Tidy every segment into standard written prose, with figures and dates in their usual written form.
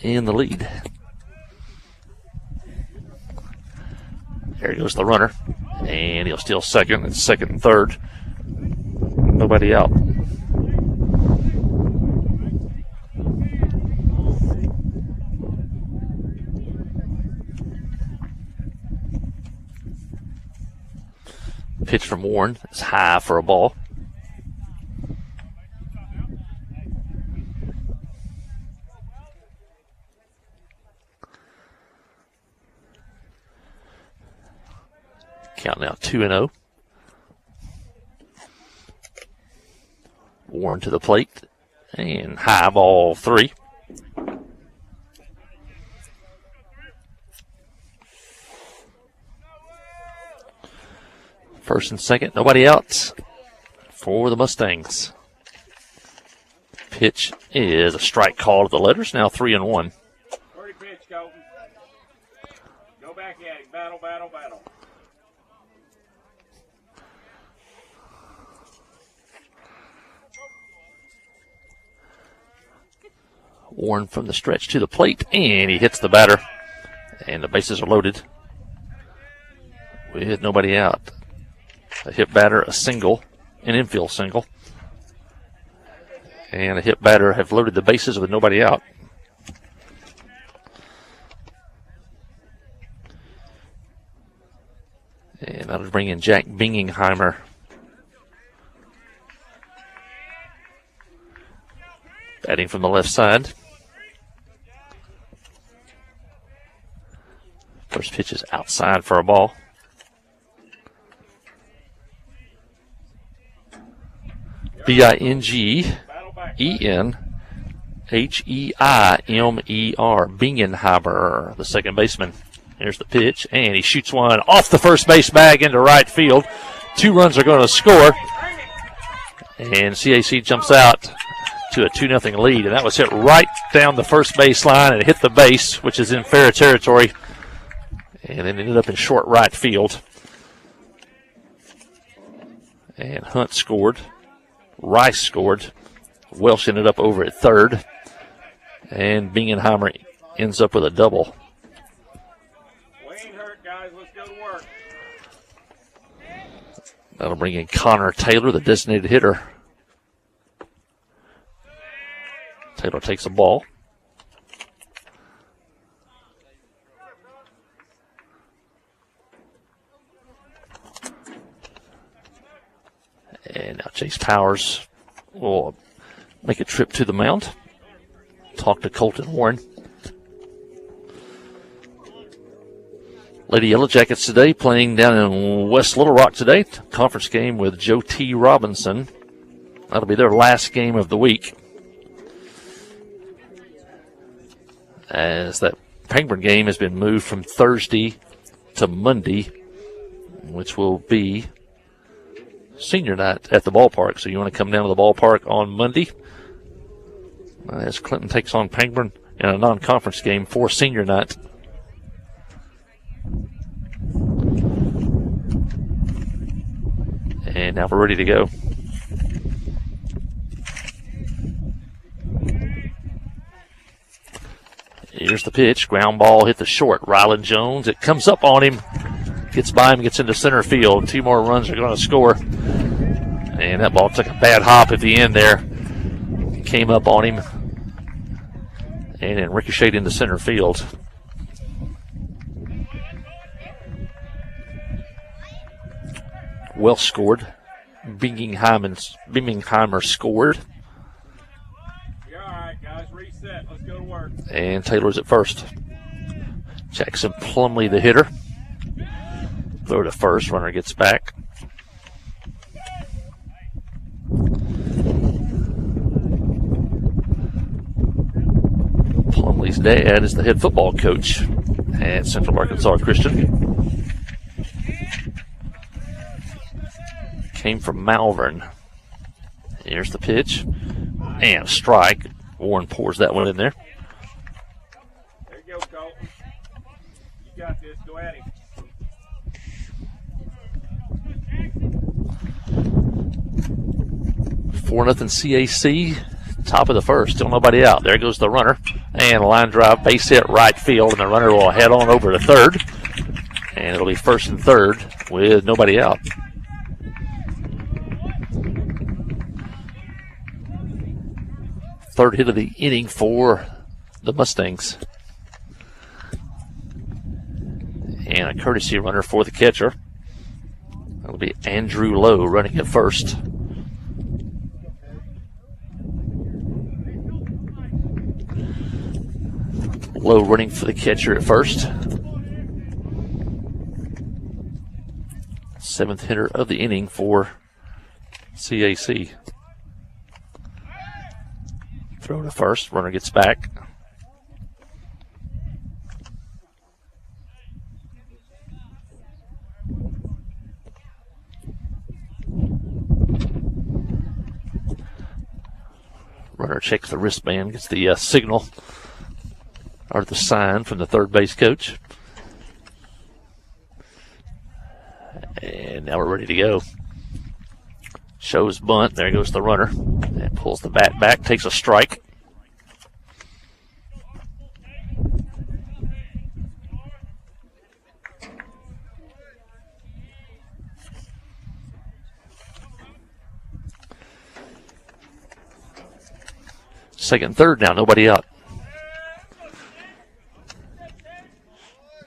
in the lead. There goes the runner, and he'll steal second. It's second and third. Nobody out. Pitch from Warren is high for a ball. Count now 2-0. Warren to the plate. And high ball 3. First and second, nobody out for the Mustangs. Pitch is a strike call to the letters. Now 3-1. Pretty pitch, Colton. Go back at him. Battle, battle, battle. Warren from the stretch to the plate, and he hits the batter. And the bases are loaded with nobody out. A hit batter, a single, an infield single. And a hit batter have loaded the bases with nobody out. And that'll bring in Jack Bingingheimer. Batting from the left side. First pitch is outside for a ball. Bingenheimer. Bingenheimer, the second baseman. Here's the pitch, and he shoots one off the first base bag into right field. 2 runs are going to score. And CAC jumps out to a 2-0 lead, and that was hit right down the first base line and hit the base, which is in fair territory, and then ended up in short right field. And Hunt scored. Rice scored. Welsh ended up over at third, and Bingenheimer ends up with a double. We ain't hurt, guys. Let's go to work. That'll bring in Connor Taylor, the designated hitter. Taylor takes a ball. And now Chase Powers will make a trip to the mound. Talk to Colton Warren. Lady Yellow Jackets today playing down in West Little Rock today. Conference game with Joe T. Robinson. That'll be their last game of the week, as that Pangburn game has been moved from Thursday to Monday, which will be senior night at the ballpark. So you want to come down to the ballpark on Monday as Clinton takes on Pangburn in a non-conference game for senior night. And now we're ready to go. Here's the pitch. Ground ball hit the short. Rylan Jones. It comes up on him. Gets by him, gets into center field. 2 more runs are going to score. And that ball took a bad hop at the end there. Came up on him. And then ricocheted into center field. Welsh scored. Bingenheimer scored. You're all right, guys. Reset. Let's go to work. And Taylor's at first. Jackson Plumley, the hitter. Throw to first. Runner gets back. Plumley's dad is the head football coach at Central Arkansas Christian. Came from Malvern. Here's the pitch. And a strike. Warren pours that one in there. There you go, Colton. You got this. Go at him. Four 4-0 CAC. Top of the first. Still nobody out. There goes the runner. and a line drive, base hit right field, and the runner will head on over to third. And it'll be first and third with nobody out. Third hit of the inning for the Mustangs. And a courtesy runner for the catcher. That'll be Andrew Lowe running at first. Lowe running for the catcher at first. Seventh hitter of the inning for CAC. Throw to first, runner gets back. Runner checks the wristband, gets the signal or the sign from the third base coach. And now we're ready to go. Shows bunt. There goes the runner. And pulls the bat back, takes a strike. Second and third now, nobody out.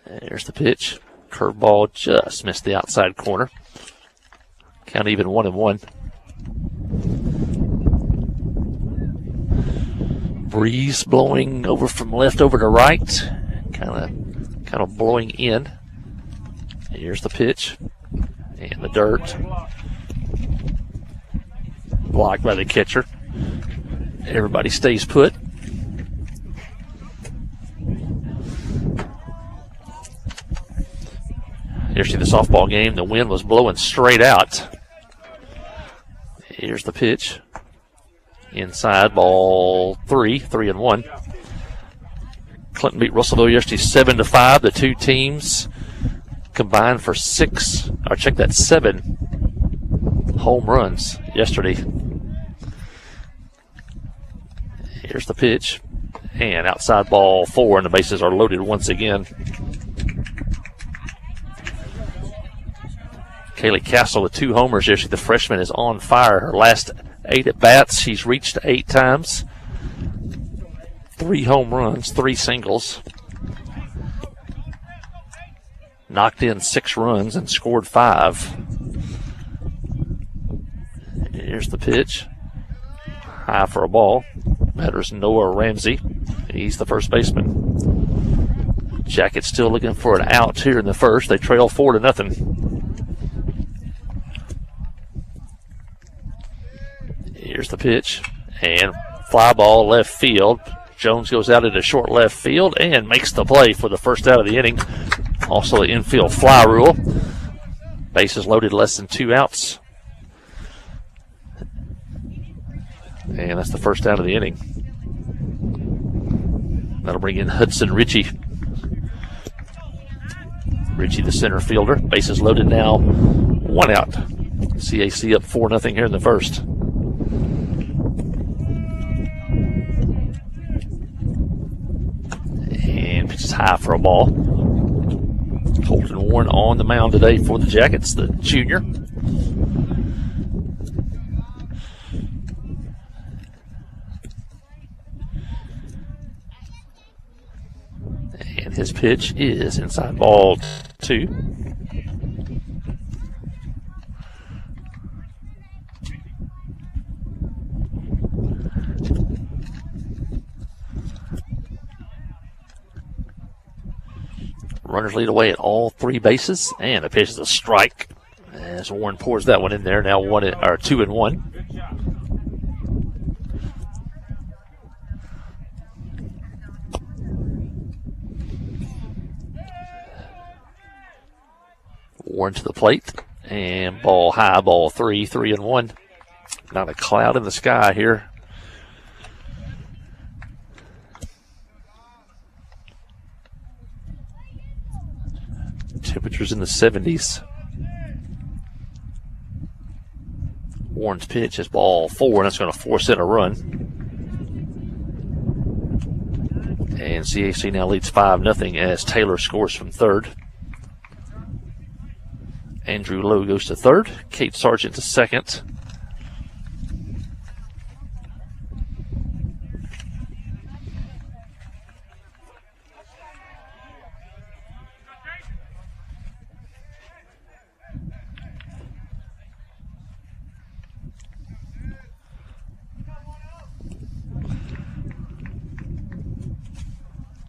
There's the pitch. Curveball just missed the outside corner. Count even 1-1. Breeze blowing over from left over to right. Kind of blowing in. Here's the pitch. And the dirt. Blocked by the catcher. Everybody stays put. Here's the softball game. The wind was blowing straight out. Here's the pitch. Inside, ball 3-1. Clinton beat Russellville yesterday 7-5. The two teams combined for 7 home runs yesterday. Here's the pitch. And outside ball 4, and the bases are loaded once again. Kaylee Castle with 2 homers yesterday. The freshman is on fire. Her last 8 at-bats, she's reached 8 times. 3 home runs, 3 singles. Knocked in 6 runs and scored 5. Here's the pitch. High for a ball. Batters Noah Ramsey. He's the first baseman. Jackets still looking for an out here in the first. They trail 4-0. Here's the pitch. And fly ball left field. Jones goes out into short left field and makes the play for the first out of the inning. Also the infield fly rule. Bases loaded, less than 2 outs. And that's the first out of the inning. That'll bring in Hudson Ritchie. Ritchie, the center fielder. Bases loaded now. 1 out. CAC up 4-0 here in the first. And pitches high for a ball. Colton Warren on the mound today for the Jackets, the junior. And his pitch is inside ball 2. Runners lead away at all 3 bases, and the pitch is a strike as Warren pours that one in there. Now 2-1. Warren to the plate, and ball high, ball 3-1. Not a cloud in the sky here. Temperatures in the 70s. Warren's pitch is ball 4, and that's going to force in a run. And CAC now leads 5-0 as Taylor scores from third. Andrew Lowe goes to third. Kate Sargent to second.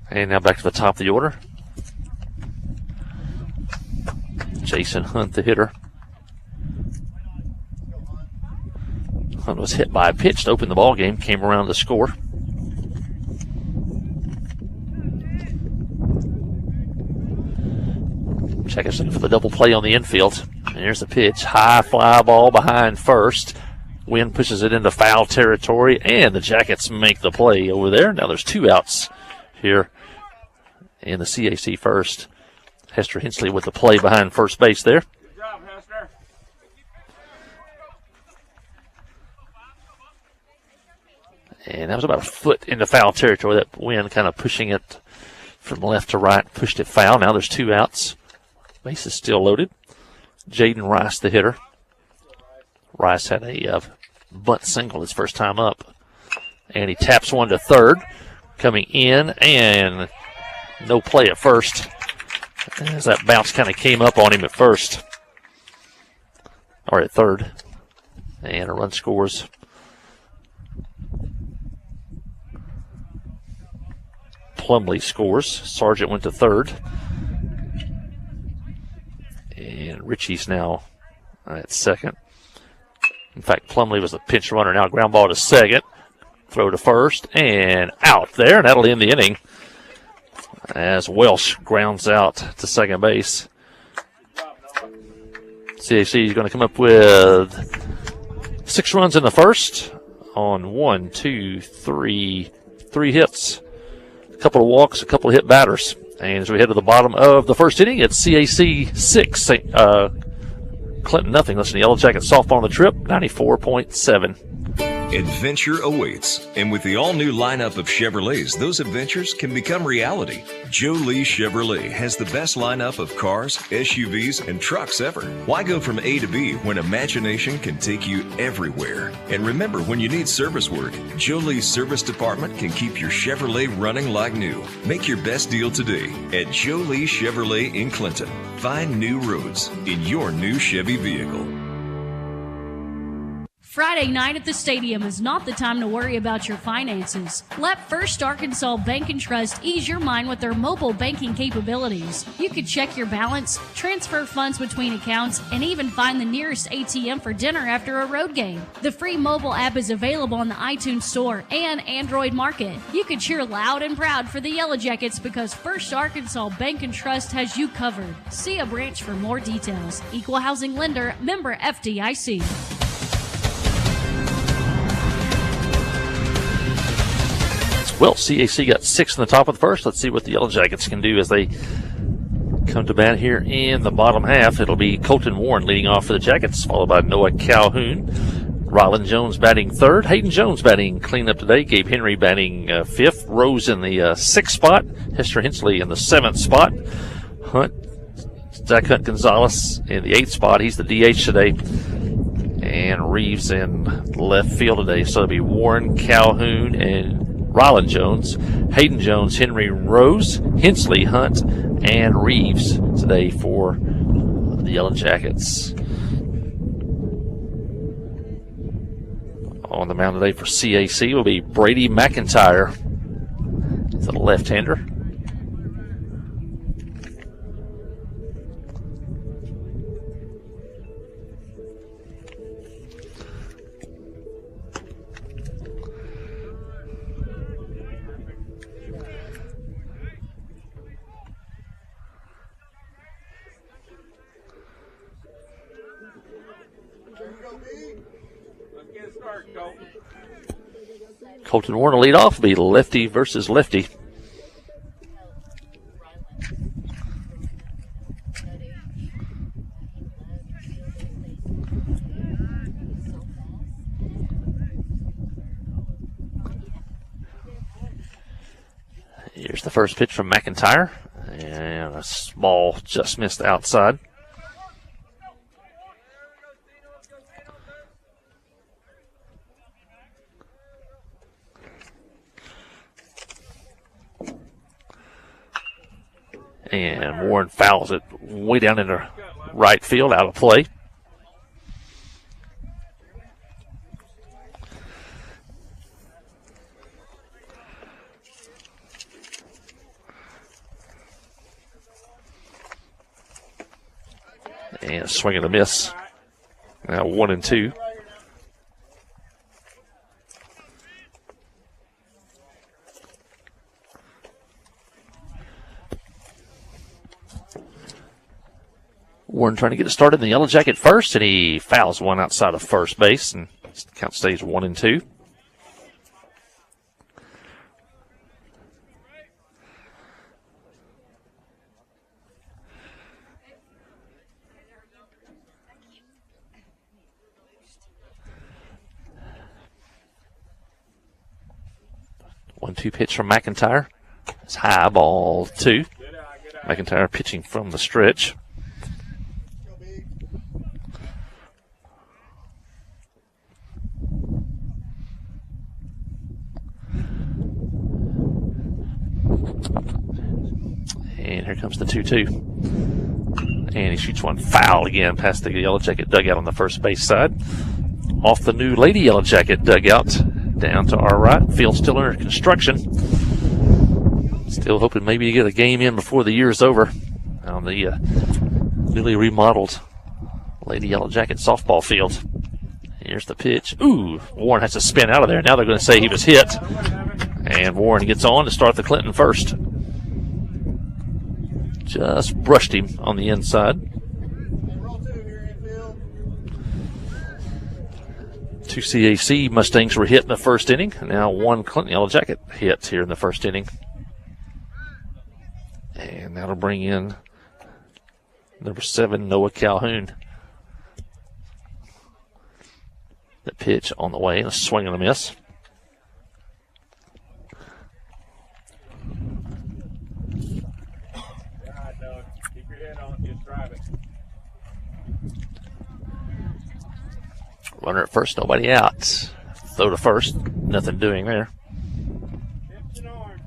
And now back to the top of the order. Jason Hunt, the hitter. Hunt was hit by a pitch to open the ball game, came around to score. Jackets looking for the double play on the infield. And here's the pitch. High fly ball behind first. Wind pushes it into foul territory, and the Jackets make the play over there. Now there's 2 outs here in the CAC first. Hester Hensley with the play behind first base there. Good job, Hester. And that was about a foot into foul territory. That wind kind of pushing it from left to right, pushed it foul. Now there's 2 outs. Base is still loaded. Jaden Rice, the hitter. Rice had a bunt single his first time up. And he taps one to third. Coming in, and no play at first, as that bounce kind of came up on him at first, or at third, and a run scores. Plumley scores. Sargent went to third, and Ritchie's now at second. In fact, Plumley was the pinch runner. Now ground ball to second. Throw to first, and out there, and that'll end the inning as Welsh grounds out to second base. CAC is going to come up with 6 runs in the first on 3 hits, a couple of walks, a couple of hit batters. And as we head to the bottom of the first inning, it's CAC 6, Clinton nothing. Listen to Yellow Jackets softball on the trip, 94.7. Adventure awaits, and with the all-new lineup of Chevrolets, those adventures can become reality. Joe Lee Chevrolet has the best lineup of cars, SUVs, and trucks ever. Why go from A to B when imagination can take you everywhere? And remember, when you need service work, Joe Lee's service department can keep your Chevrolet running like new. Make your best deal today at Joe Lee Chevrolet in Clinton. Find new roads in your new Chevy vehicle. Friday night at the stadium is not the time to worry about your finances. Let First Arkansas Bank and Trust ease your mind with their mobile banking capabilities. You can check your balance, transfer funds between accounts, and even find the nearest ATM for dinner after a road game. The free mobile app is available on the iTunes Store and Android Market. You can cheer loud and proud for the Yellow Jackets because First Arkansas Bank and Trust has you covered. See a branch for more details. Equal housing lender, member FDIC. Well, CAC got 6 in the top of the first. Let's see what the Yellow Jackets can do as they come to bat here in the bottom half. It'll be Colton Warren leading off for the Jackets, followed by Noah Calhoun. Rylan Jones batting third. Hayden Jones batting cleanup today. Gabe Henry batting fifth. Rose in the 6th spot. Hester Hensley in the 7th spot. Zach Hunt Gonzalez in the 8th spot. He's the DH today. And Reeves in left field today. So it'll be Warren, Calhoun, and Rylan Jones, Hayden Jones, Henry, Rose, Hensley, Hunt, and Reeves today for the Yellow Jackets. On the mound today for CAC will be Brady McIntyre. He's a left-hander. Colton Warren will lead off. Will be lefty versus lefty. the first pitch from McIntyre. And a ball just missed outside. And Warren fouls it way down into right field, out of play. And swing and a miss. Now 1-2. Warren trying to get it started in the Yellow Jacket first, and he fouls one outside of first base, and count stays 1-2. One-two pitch from McIntyre. It's high, ball 2. McIntyre pitching from the stretch. And here comes the 2-2. And he shoots one foul again past the Yellow Jacket dugout on the first base side. Off the new Lady Yellow Jacket dugout down to our right. Field still under construction. Still hoping maybe to get a game in before the year's over on the newly remodeled Lady Yellow Jacket softball field. Here's the pitch. Ooh, Warren has to spin out of there. Now they're going to say he was hit. And Warren gets on to start the Clinton first. Just brushed him on the inside. 2 CAC Mustangs were hit in the first inning. Now 1 Clinton Yellow Jacket hit here in the first inning. And that'll bring in number 7, Noah Calhoun. The pitch on the way, and a swing and a miss. Keep your head on, just drive it. Runner at first, nobody out. Throw to first, nothing doing there. Hips and arms.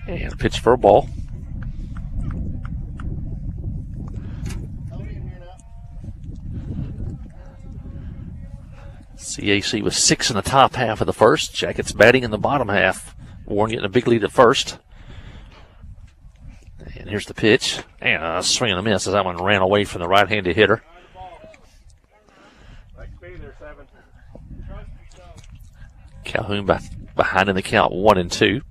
And a pitch for a ball. CAC was 6 in the top half of the first. Jackets batting in the bottom half. Warren getting a big lead at first. And here's the pitch. And a swing and a miss as that one ran away from the right-handed hitter. Calhoun behind in the count, 1-2.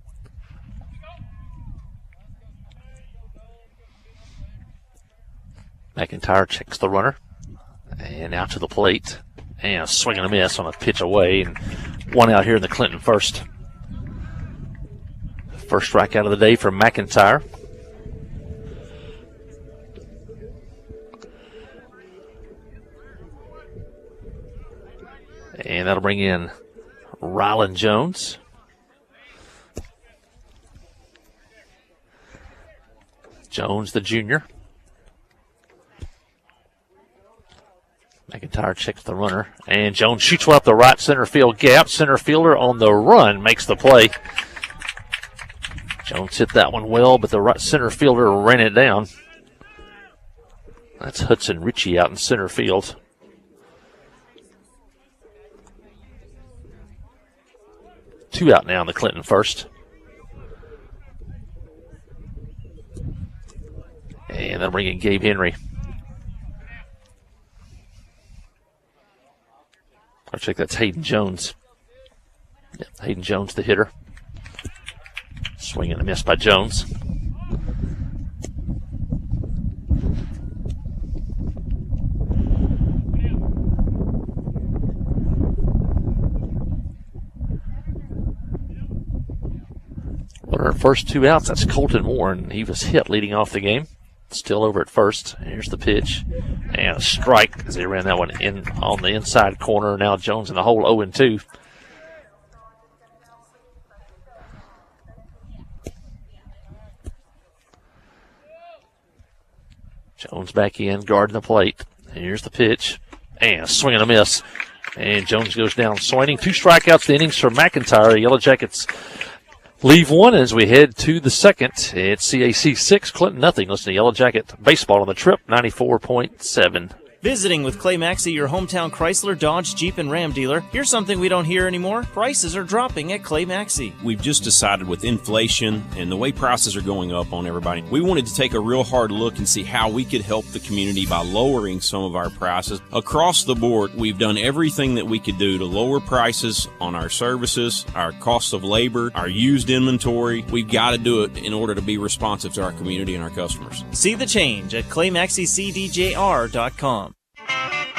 McIntyre checks the runner. And out to the plate. And a swing and a miss on a pitch away. And 1 out here in the Clinton first. First strikeout of the day from McIntyre. And that'll bring in Rylan Jones. Jones, the junior. McIntyre checks the runner. And Jones shoots one up the right center field gap. Center fielder on the run makes the play. Jones hit that one well, but the right center fielder ran it down. That's Hudson Ritchie out in center field. Two out now in the Clinton first. And they'll bring in Gabe Henry. I'll check that's Hayden Jones. Yep, Hayden Jones, the hitter. Swing and a miss by Jones. Runner Our first 2 outs, that's Colton Warren. He was hit leading off the game. Still over at first. Here's the pitch. And a strike as they ran that one in on the inside corner. Now Jones in the hole 0-2. Jones back in, guarding the plate. Here's the pitch. And a swing and a miss. And Jones goes down swinging. 2 strikeouts, the innings for McIntyre. Yellow Jackets leave one as we head to the second. It's CAC 6, Clinton nothing. Listen to Yellow Jacket Baseball on the Trip, 94.7. Visiting with Clay Maxey, your hometown Chrysler, Dodge, Jeep, and Ram dealer. Here's something we don't hear anymore. Prices are dropping at Clay Maxey. We've just decided with inflation and the way prices are going up on everybody, we wanted to take a real hard look and see how we could help the community by lowering some of our prices. Across the board, we've done everything that we could do to lower prices on our services, our cost of labor, our used inventory. We've got to do it in order to be responsive to our community and our customers. See the change at ClayMaxeyCDJR.com.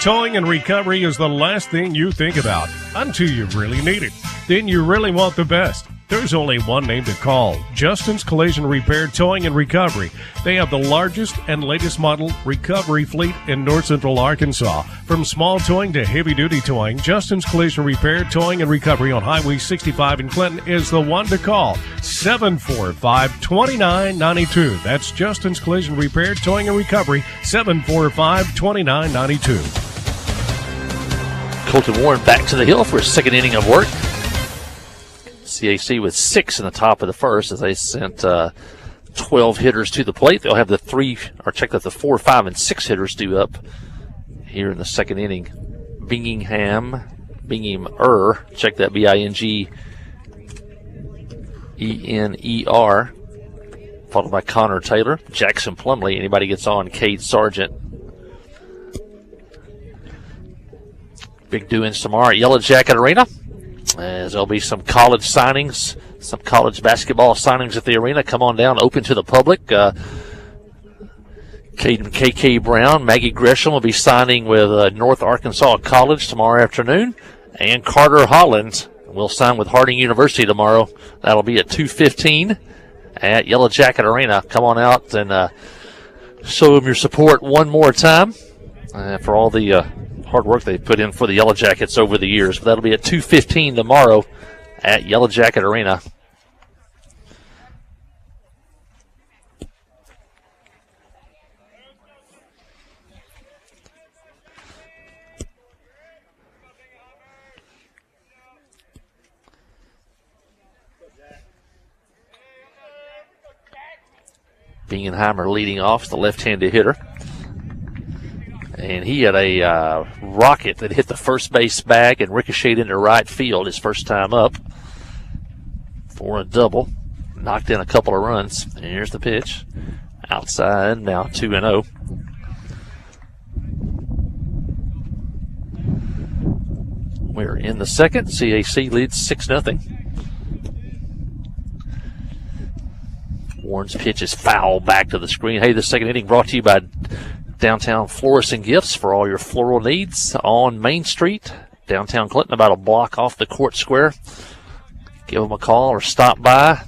Towing and recovery is the last thing you think about until you really need it. Then you really want the best. There's only one name to call, Justin's Collision Repair Towing and Recovery. They have the largest and latest model recovery fleet in north central Arkansas. From small towing to heavy-duty towing, Justin's Collision Repair Towing and Recovery on Highway 65 in Clinton is the one to call, 745-2992. That's Justin's Collision Repair Towing and Recovery, 745-2992. Colton Warren back to the hill for his second inning of work. CAC with 6 in the top of the first as they sent 12 hitters to the plate. They'll have the 4, 5, and 6 hitters due up here in the second inning. Bingham, check that, Bingener, followed by Connor Taylor. Jackson Plumley, anybody gets on, Cade Sargent. Big doings tomorrow at Yellow Jacket Arena, as there'll be some college signings, some college basketball signings at the arena. Come on down, open to the public. Caden KK Brown, Maggie Gresham will be signing with North Arkansas College tomorrow afternoon. And Carter Holland will sign with Harding University tomorrow. That'll be at 2:15 at Yellow Jacket Arena. Come on out and show them your support one more time for all the hard work they put in for the Yellow Jackets over the years. But that'll be at 2:15 tomorrow at Yellow Jacket Arena. Bingenheimer leading off, the left-handed hitter. And he had a rocket that hit the first base bag and ricocheted into right field his first time up for a double. Knocked in a couple of runs. And here's the pitch. Outside, now 2-0. We're in the second. CAC leads 6-0. Warren's pitch is foul back to the screen. Hey, the second inning brought to you by Downtown Florists and Gifts for all your floral needs on Main Street, downtown Clinton, about a block off the court square. Give them a call or stop by.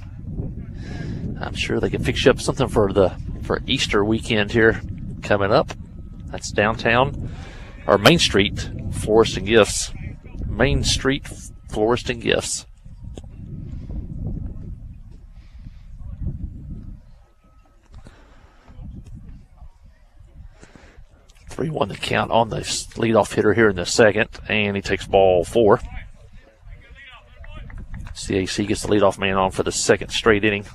I'm sure they can fix you up something for Easter weekend here coming up. That's downtown or Main Street Florists and Gifts. Main Street Florists and Gifts. 3-1 the count on the leadoff hitter here in the second, and he takes ball 4. CAC gets the leadoff man on for the second straight inning.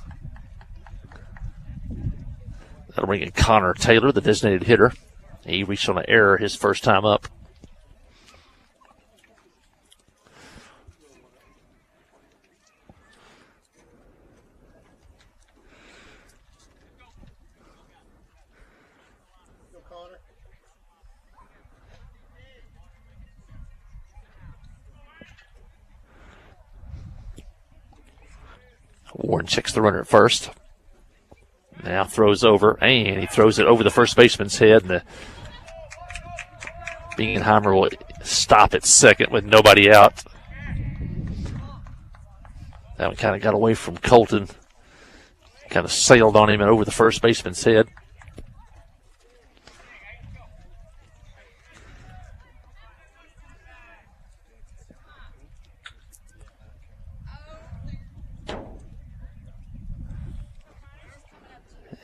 That'll bring in Connor Taylor, the designated hitter. He reached on an error his first time up. Warren checks the runner at first. Now throws over, and he throws it over the first baseman's head. And the Bingenheimer will stop at second with nobody out. That one kind of got away from Colton. Kind of sailed on him and over the first baseman's head.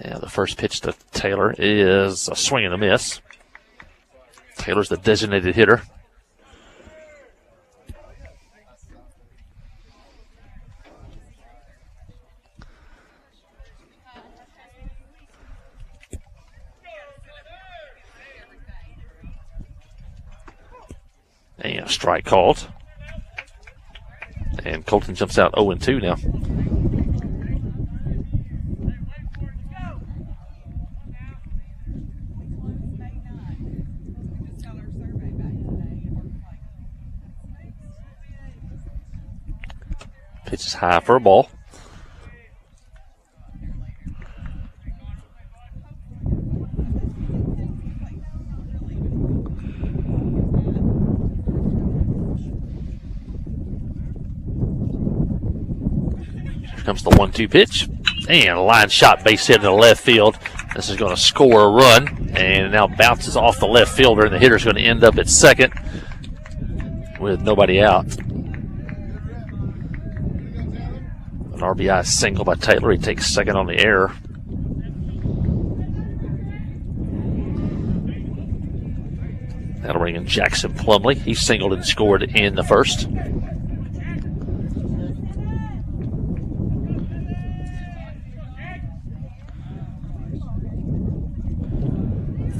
Yeah, the first pitch to Taylor is a swing and a miss. Taylor's the designated hitter. And a strike called. And Colton jumps out 0-2 now. Pitch is high for a ball. Here comes the 1-2 pitch. And a line shot base hit in the left field. This is going to score a run. And it now bounces off the left fielder, and the hitter's going to end up at second with nobody out. An RBI single by Taylor. He takes second on the error. That'll bring in Jackson Plumley. He singled and scored in the first.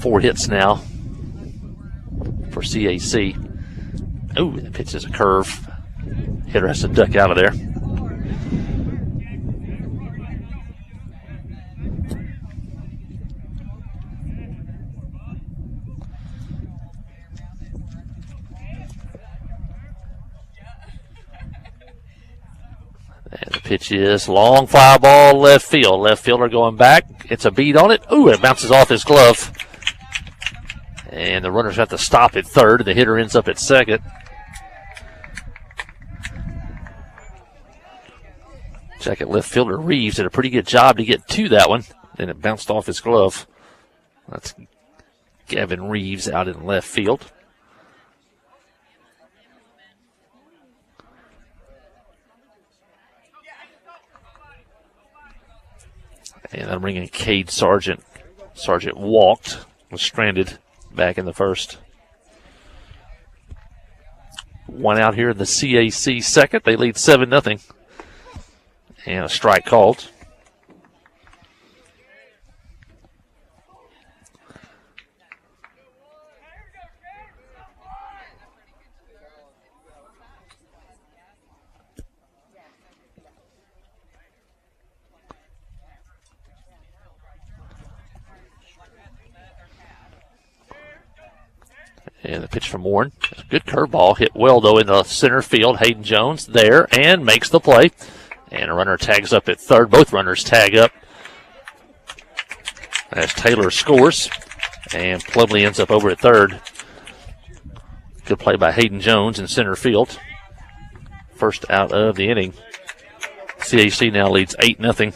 Four hits now for CAC. Oh, the pitch is a curve. Hitter has to duck out of there. And the pitch is long fly ball left field. Left fielder going back. It's a beat on it. Ooh, it bounces off his glove. And the runner's got to stop at third. The hitter ends up at second. Check at left fielder Reeves did a pretty good job to get to that one. Then it bounced off his glove. That's Gavin Reeves out in left field. And I'm bringing Cade Sargent. Sargent walked, was stranded back in the first. One out here in the CAC second. They lead 7-0. And a strike called. And the pitch from Warren. Good curveball. Hit well, though, in the center field. Hayden Jones there and makes the play. And a runner tags up at third. Both runners tag up as Taylor scores. And Plumley ends up over at third. Good play by Hayden Jones in center field. First out of the inning. CAC now leads 8-0.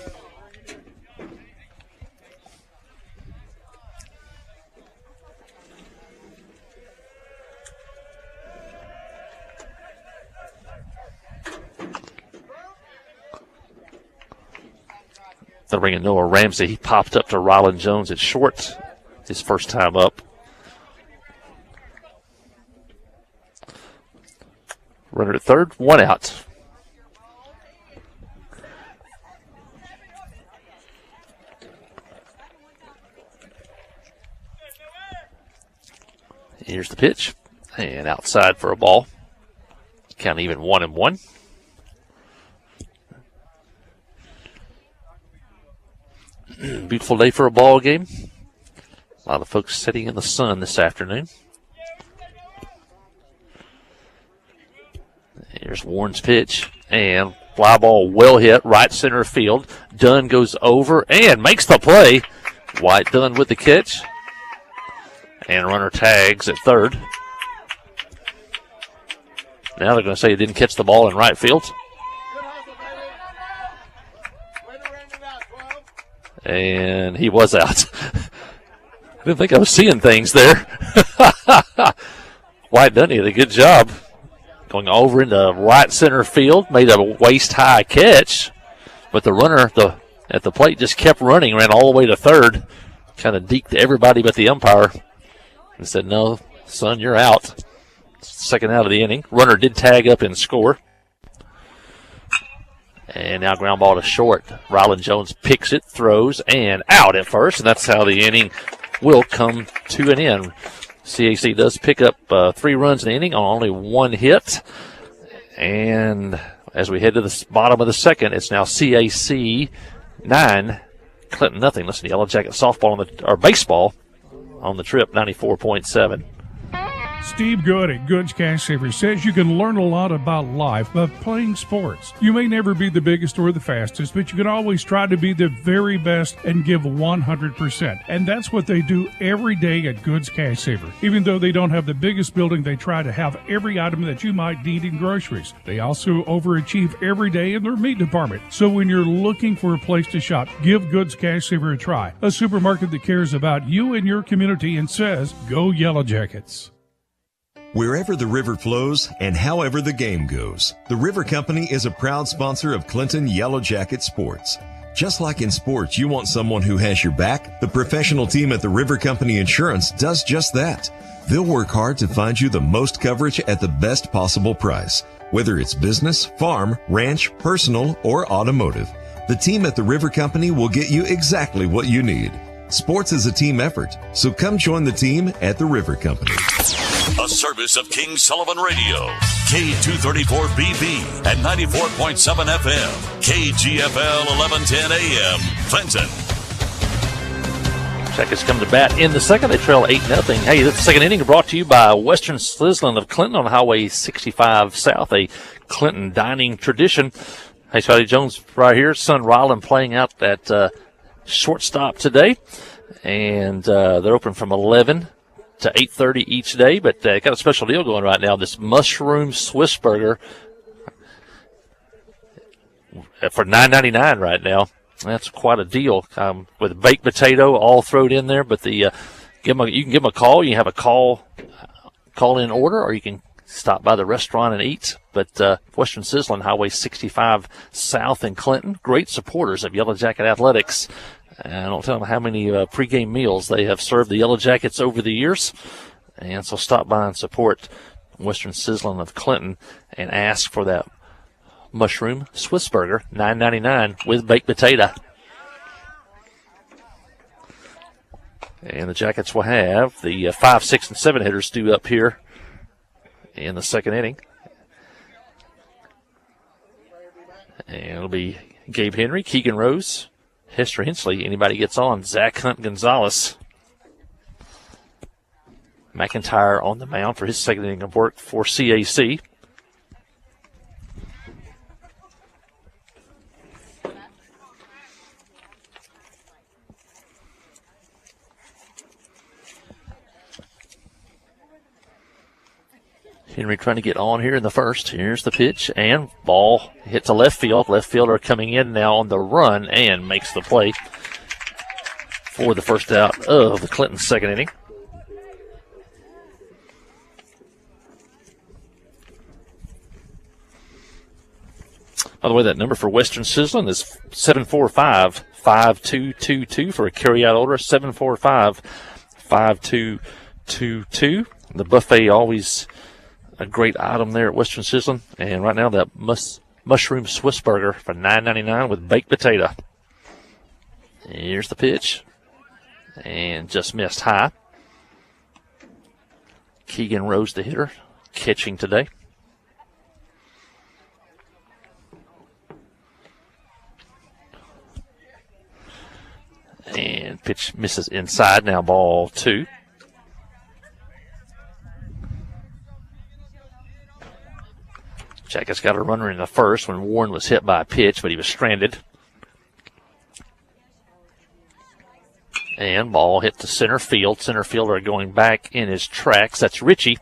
They'll bring in Noah Ramsey. He popped up to Rylan Jones at short his first time up. Runner at third, one out. Here's the pitch. And outside for a ball. Count even 1-1. Beautiful day for a ball game. A lot of folks sitting in the sun this afternoon. Here's Warren's pitch. And fly ball well hit, right center field. Dunn goes over and makes the play. White Dunn with the catch. And runner tags at third. Now they're going to say he didn't catch the ball in right field. And he was out. I didn't think I was seeing things there. White Dunny did a good job going over into right center field, made a waist-high catch, but the runner at the plate just kept running, ran all the way to third, kind of deked everybody but the umpire, and said, "No, son, you're out." Second out of the inning. Runner did tag up and score. And now ground ball to short. Ryland Jones picks it, throws, and out at first, and that's how the inning will come to an end. CAC does pick up 3 runs in the inning on only 1 hit. And as we head to the bottom of the second, it's now CAC 9, Clinton nothing. Listen to Yellow Jacket softball or baseball on the trip, 94.7. Steve Good at Goods Cash Savers says you can learn a lot about life by playing sports. You may never be the biggest or the fastest, but you can always try to be the very best and give 100%. And that's what they do every day at Goods Cash Saver. Even though they don't have the biggest building, they try to have every item that you might need in groceries. They also overachieve every day in their meat department. So when you're looking for a place to shop, give Goods Cash Saver a try. A supermarket that cares about you and your community and says, go Yellow Jackets. Wherever the river flows and however the game goes, the River Company is a proud sponsor of Clinton Yellow Jacket Sports. Just like in sports, you want someone who has your back. The professional team at the River Company Insurance does just that. They'll work hard to find you the most coverage at the best possible price, whether it's business, farm, ranch, personal, or automotive. The team at the River Company will get you exactly what you need. Sports is a team effort, so come join the team at the River Company. A service of King Sullivan Radio, K234BB and 94.7 FM, KGFL 1110 AM, Clinton. Jackets come to bat in the second. They trail 8-0. Hey, the second inning brought to you by Western Sizzlin of Clinton on Highway 65 South, a Clinton dining tradition. Hey, Scotty Jones right here. Son Ryland playing out that shortstop today. And they're open from 11 to 8:30 each day, but got a special deal going right now. This mushroom Swiss burger for $9.99 right now. That's quite a deal with baked potato all thrown in there. But you can give them a call. You have a call-in order, or you can stop by the restaurant and eat. But Western Sizzlin, Highway 65 South in Clinton, great supporters of Yellow Jacket Athletics. I don't tell them how many pregame meals they have served the Yellow Jackets over the years. And so stop by and support Western Sizzlin of Clinton and ask for that mushroom Swiss burger, $9.99 with baked potato. And the Jackets will have the 5, 6, and 7 hitters due up here in the second inning. And it'll be Gabe Henry, Keegan Rose, Hester Hensley. Anybody gets on, Zach Hunt Gonzalez. McIntyre on the mound for his second inning of work for CAC. Henry trying to get on here in the first. Here's the pitch, and ball hit to left field. Left fielder coming in now on the run and makes the play for the first out of the Clinton second inning. By the way, that number for Western Sizzlin is 745-5222 for a carryout order, 745-5222. The buffet always a great item there at Western Sizzlin. And right now, that mushroom Swiss burger for $9.99 with baked potato. Here's the pitch. And just missed high. Keegan Rose, the hitter, catching today. And pitch misses inside. Now ball 2. Jackets got a runner in the first when Warren was hit by a pitch, but he was stranded. And ball hit to center field. Center fielder going back in his tracks. That's Ritchie.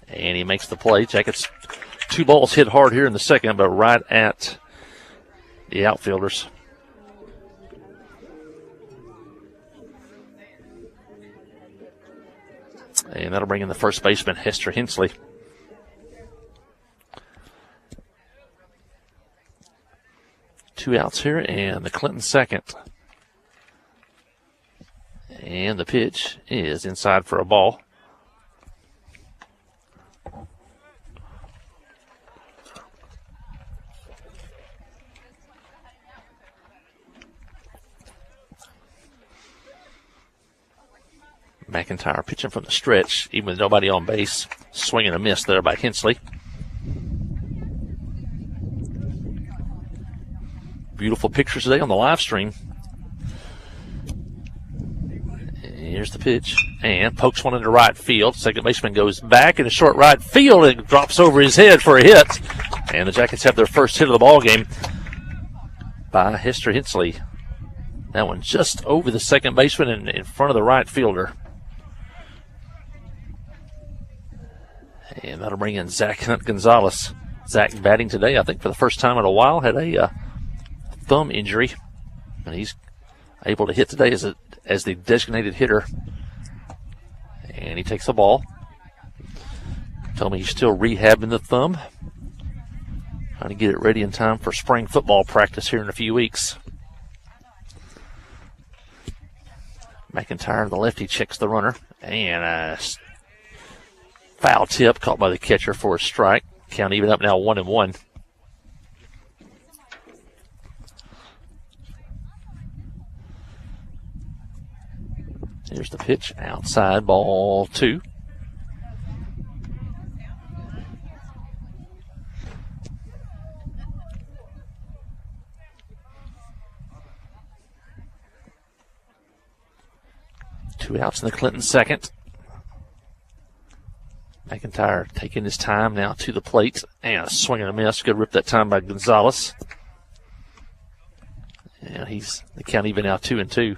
And he makes the play. Jackets, 2 balls hit hard here in the second, but right at the outfielders. And that'll bring in the first baseman, Hester Hensley. Two outs here, and the Clinton second. And the pitch is inside for a ball. McIntyre pitching from the stretch, even with nobody on base. Swing and a miss there by Hensley. Beautiful pictures today on the live stream. Here's the pitch, and pokes one into right field. Second baseman goes back in the short right field and drops over his head for a hit. And the Jackets have their first hit of the ball game by Hester Hensley. That one just over the second baseman and in front of the right fielder. And that'll bring in Zach Hunt Gonzalez. Zach batting today, I think for the first time in a while, had a thumb injury. And he's able to hit today as the designated hitter. And he takes the ball. Tell me he's still rehabbing the thumb. Trying to get it ready in time for spring football practice here in a few weeks. McIntyre, the lefty, checks the runner. And a foul tip caught by the catcher for a strike. Count even up now 1-1. Here's the pitch, outside, ball 2. Two outs in the Clinton second. McIntyre taking his time now to the plate, and a swing and a miss. Good rip that time by Gonzalez. And the count even now 2-2.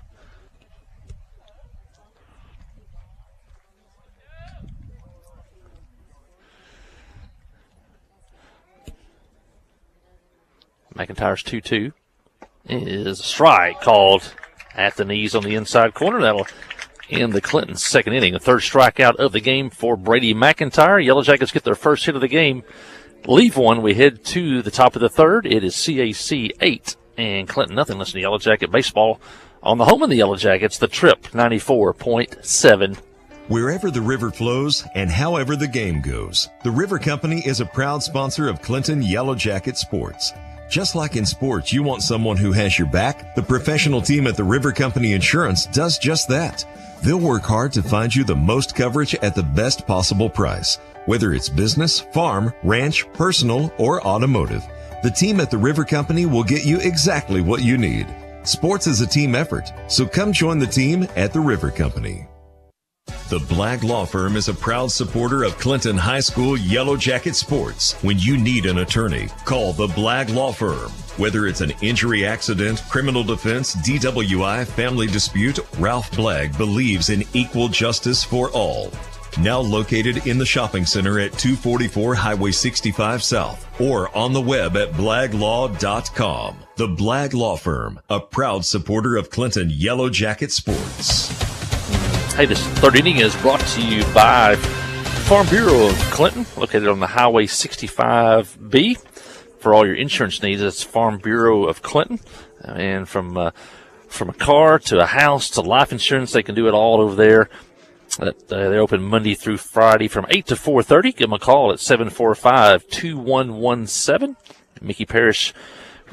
McIntyre's 2-2 is a strike called at the knees on the inside corner. That'll end the Clinton second inning. The third strikeout of the game for Brady McIntyre. Yellow Jackets get their first hit of the game. Leave one. We head to the top of the third. It is CAC 8 and Clinton nothing. Listen to Yellow Jacket baseball on the home of the Yellow Jackets, the Trip 94.7. Wherever the river flows and however the game goes, the River Company is a proud sponsor of Clinton Yellow Jacket sports. Just like in sports, you want someone who has your back. The professional team at the River Company Insurance does just that. They'll work hard to find you the most coverage at the best possible price. Whether it's business, farm, ranch, personal, or automotive, the team at the River Company will get you exactly what you need. Sports is a team effort, so come join the team at the River Company. The Blagg Law Firm is a proud supporter of Clinton High School Yellow Jacket sports. When you need an attorney, call the Blagg Law Firm. Whether it's an injury accident, criminal defense, DWI, family dispute, Ralph Blagg believes in equal justice for all. Now located in the shopping center at 244 Highway 65 South or on the web at blagglaw.com. The Blagg Law Firm, a proud supporter of Clinton Yellow Jacket sports. Hey, this third inning is brought to you by Farm Bureau of Clinton, located on the Highway 65B. For all your insurance needs, it's Farm Bureau of Clinton. And from a car to a house to life insurance, they can do it all over there. They open Monday through Friday from 8 to 4:30. Give them a call at 745-2117. Mickey Parrish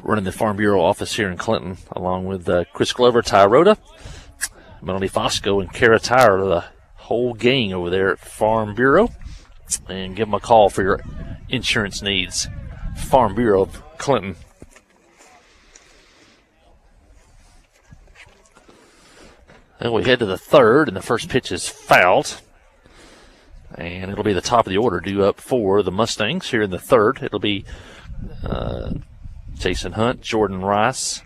running the Farm Bureau office here in Clinton, along with Chris Glover, Ty Rhoda, Melanie Fosco, and Kara Tyler, the whole gang over there at Farm Bureau. And give them a call for your insurance needs. Farm Bureau of Clinton. And we head to the third, and the first pitch is fouled. And it'll be the top of the order due up for the Mustangs here in the third. It'll be Jason Hunt, Jordan Rice,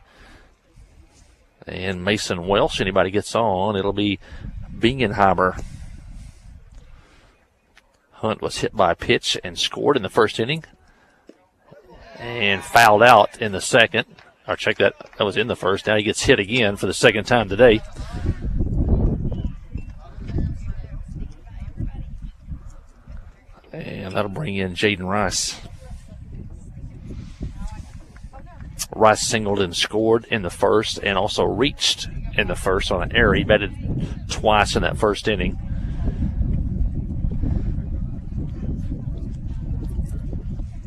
and Mason Welsh. Anybody gets on, it'll be Bingenheimer. Hunt was hit by a pitch and scored in the first inning and fouled out in the second. Or check that was in the first. Now he gets hit again for the second time today. And that'll bring in Jaden Rice. Rice singled and scored in the first and also reached in the first on an error. He batted twice in that first inning.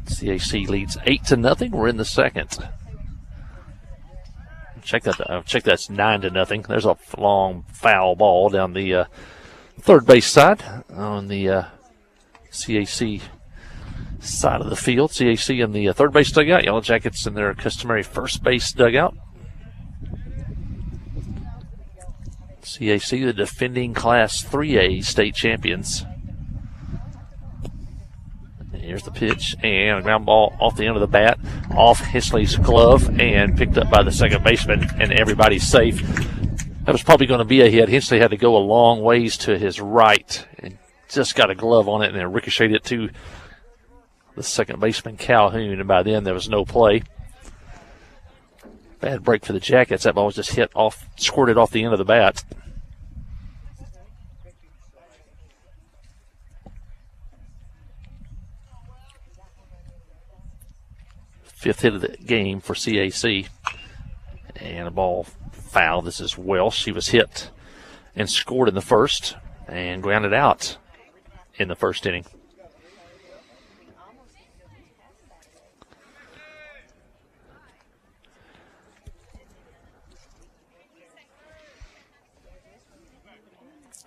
CAC leads 8-0. We're in the second. Check that's 9-0. There's a long foul ball down the third base side on the CAC side of the field. CAC in the third base dugout. Yellow Jackets in their customary first base dugout. CAC, the defending Class 3A state champions. Here's the pitch, and a ground ball off the end of the bat, off Hensley's glove, and picked up by the second baseman, and everybody's safe. That was probably going to be a hit. Hensley had to go a long ways to his right, and just got a glove on it, and then ricocheted it to the second baseman, Calhoun, and by then there was no play. Bad break for the Jackets. That ball was just squirted off the end of the bat. Fifth hit of the game for CAC. And a ball foul. This is Welsh. He was hit and scored in the first and grounded out in the first inning.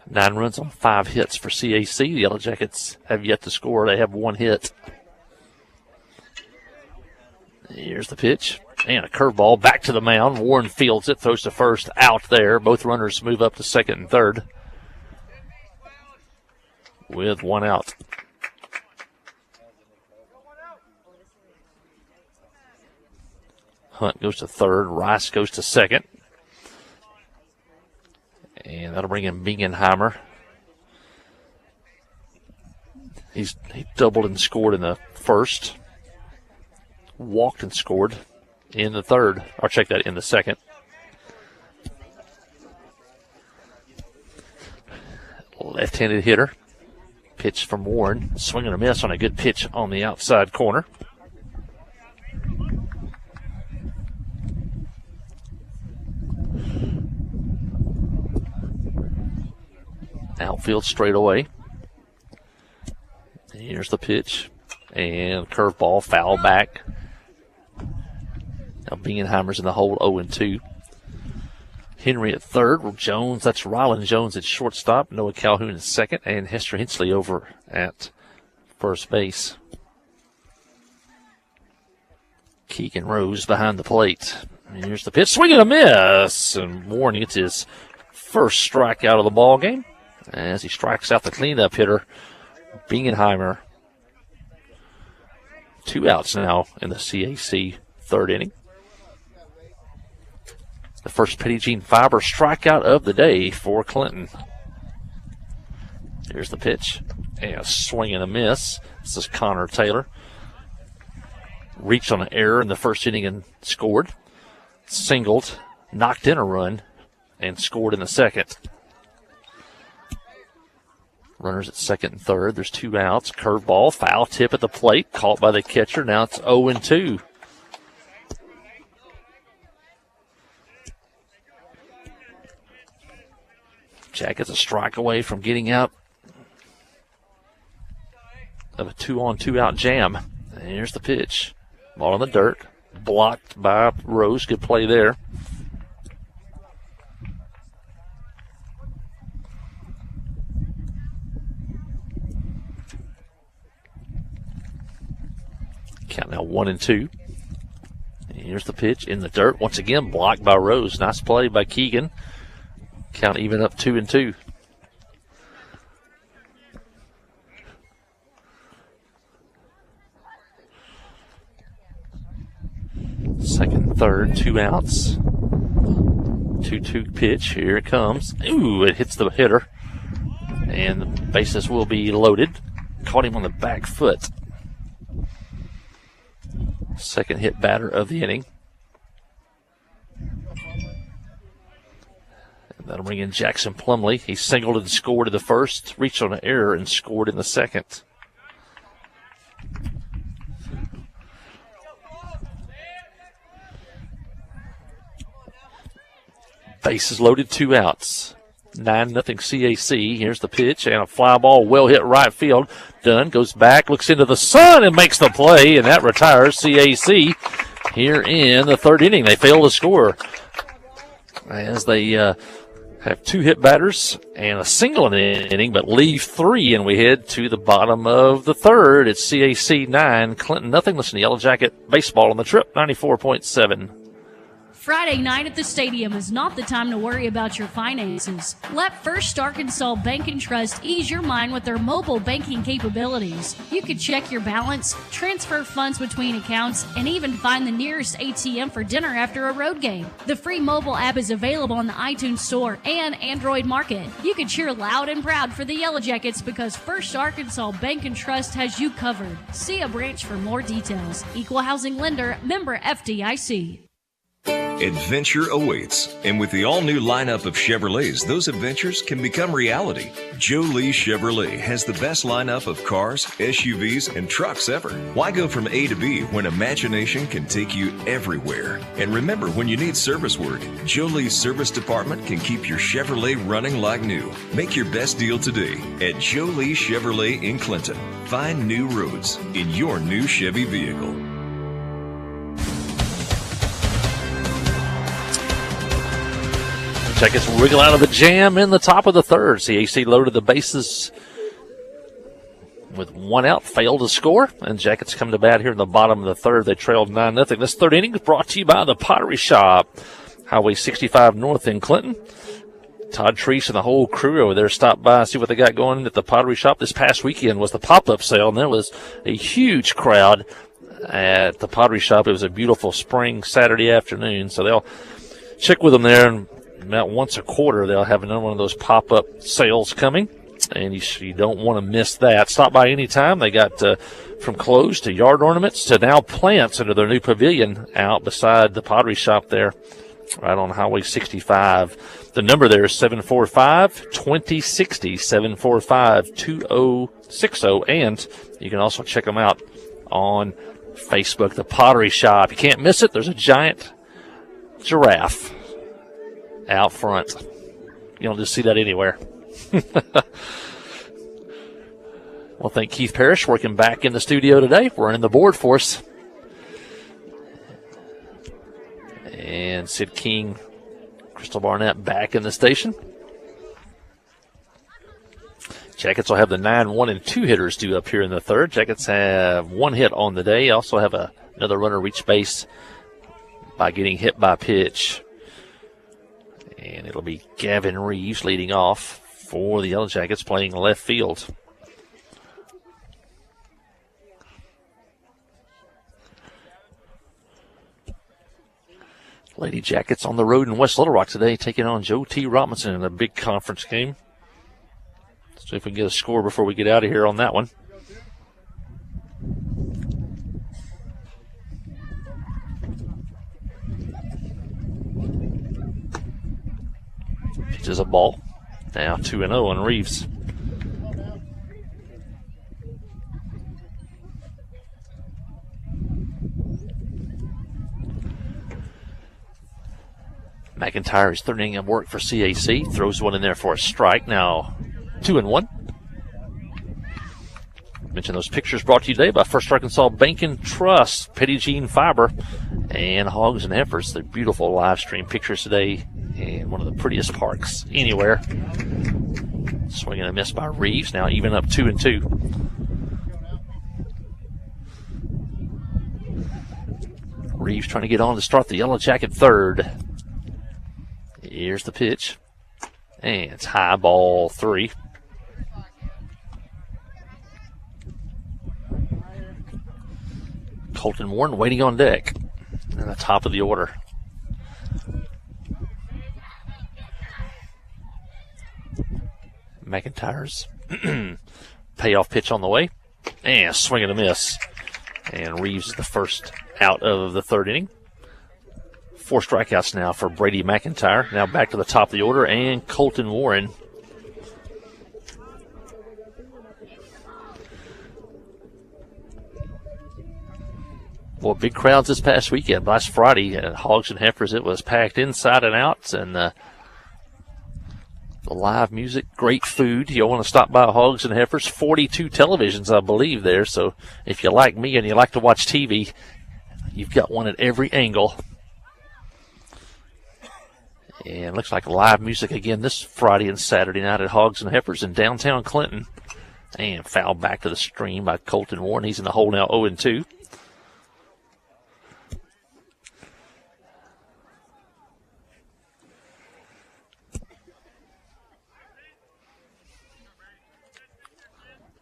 Nine runs on 5 hits for CAC. The Yellow Jackets have yet to score. They have 1 hit. Here's the pitch. And a curveball back to the mound. Warren fields it, throws to first, out there. Both runners move up to second and third with 1 out. Hunt goes to third. Rice goes to second. And that'll bring in Bingenheimer. He doubled and scored in the first. Walked and scored in the third. Or check that, in the second. Left-handed hitter. Pitch from Warren. Swing and a miss on a good pitch on the outside corner. Outfield straight away. Here's the pitch. And curveball, foul back. Now Bingenheimer's in the hole, 0-2. Henry at third. Jones, that's Ryland Jones at shortstop. Noah Calhoun at second. And Hester Hensley over at first base. Keegan Rose behind the plate. Here's the pitch. Swing and a miss. And Warren gets his first strikeout of the ball game as he strikes out the cleanup hitter, Bingenheimer. 2 outs now in the CAC third inning. The first Petty Jean Fiber strikeout of the day for Clinton. Here's the pitch. And a swing and a miss. This is Connor Taylor. Reached on an error in the first inning and scored. Singled, knocked in a run, and scored in the second. Runners at second and third. There's 2 outs. Curveball, foul tip at the plate. Caught by the catcher. Now it's 0-2. Jackets a strike away from getting out of a 2-on-2 out jam. And here's the pitch. Ball in the dirt. Blocked by Rose. Good play there. Count now 1-2. Here's the pitch in the dirt. Once again, blocked by Rose. Nice play by Keegan. Count even up 2-2. Second, third, 2 outs. 2-2 pitch. Here it comes. Ooh, it hits the hitter. And the bases will be loaded. Caught him on the back foot. Second hit batter of the inning. And that'll bring in Jackson Plumley. He singled and scored in the first, reached on an error and scored in the second. Bases loaded, 2 outs. 9-0 CAC. Here's the pitch and a fly ball well hit right field. Dunn goes back, looks into the sun and makes the play, and that retires CAC here in the 3rd inning. They fail to score as they have 2 hit batters and a single in the inning, but leave 3, and we head to the bottom of the 3rd. It's CAC 9, Clinton nothing. Listen to Yellow Jacket Baseball on the Trip, 94.7. Friday night at the stadium is not the time to worry about your finances. Let First Arkansas Bank and Trust ease your mind with their mobile banking capabilities. You can check your balance, transfer funds between accounts, and even find the nearest ATM for dinner after a road game. The free mobile app is available on the iTunes Store and Android Market. You can cheer loud and proud for the Yellow Jackets because First Arkansas Bank and Trust has you covered. See a branch for more details. Equal housing lender, member FDIC. Adventure awaits, and with the all-new lineup of Chevrolets, those adventures can become reality. Joe Lee Chevrolet has the best lineup of cars, SUVs, and trucks ever. Why go from A to B when imagination can take you everywhere? And remember, when you need service work, Joe Lee's service department can keep your Chevrolet running like new. Make your best deal today at Joe Lee Chevrolet in Clinton. Find new roads in your new Chevy vehicle. Jackets wriggle out of the jam in the top of the 3rd. CAC loaded the bases with 1 out, failed to score, and Jackets come to bat here in the bottom of the 3rd. They trailed 9-0. This 3rd inning is brought to you by the Pottery Shop, Highway 65 North in Clinton. Todd Treese and the whole crew over there stopped by and see what they got going at the Pottery Shop. This past weekend was the pop-up sale, and there was a huge crowd at the Pottery Shop. It was a beautiful spring Saturday afternoon, so they'll check with them there, and about once a quarter they'll have another one of those pop-up sales coming, and you don't want to miss that. Stop by anytime. They got from clothes to yard ornaments to now plants under their new pavilion out beside the Pottery Shop there, right on Highway 65. The number there is 745-2060, 745-2060, and you can also check them out on Facebook, the Pottery Shop. You can't miss it. There's a giant giraffe out front. You don't just see that anywhere. Well, thank Keith Parrish working back in the studio today, running the board for us. And Sid King, Crystal Barnett back in the station. Jackets will have the 9-1 and 2 hitters due up here in the 3rd. Jackets have 1 hit on the day. Also have another runner reach base by getting hit by pitch. And it'll be Gavin Reeves leading off for the Yellow Jackets, playing left field. Lady Jackets on the road in West Little Rock today, taking on Joe T. Robinson in a big conference game. Let's see if we can get a score before we get out of here on that one. Pitches a ball. Now 2-0 on Reeves. McIntyre is 3rd inning of work for CAC. Throws one in there for a strike. Now 2-1. Mention those pictures brought to you today by First Arkansas Bank and Trust, Petit Jean Fiber, and Hogs and Heifers. They're beautiful live stream pictures today in one of the prettiest parks anywhere. Swing and a miss by Reeves. Now even up 2-2. Reeves trying to get on to start the Yellow Jacket 3rd. Here's the pitch. And it's high, ball 3. Colton Warren waiting on deck in the top of the order. McIntyre's payoff pitch on the way. And swing and a miss. And Reeves is the first out of the 3rd inning. 4 strikeouts now for Brady McIntyre. Now back to the top of the order, and Colton Warren. Well, big crowds this past weekend. Last Friday at Hogs and Heifers, it was packed inside and out, and The live music, great food. You'll want to stop by Hogs and Heifers. 42 televisions, I believe, there. So if you like me and you like to watch TV, you've got one at every angle. And looks like live music again this Friday and Saturday night at Hogs and Heifers in downtown Clinton. And foul back to the stream by Colton Warren. He's in the hole now, 0-2.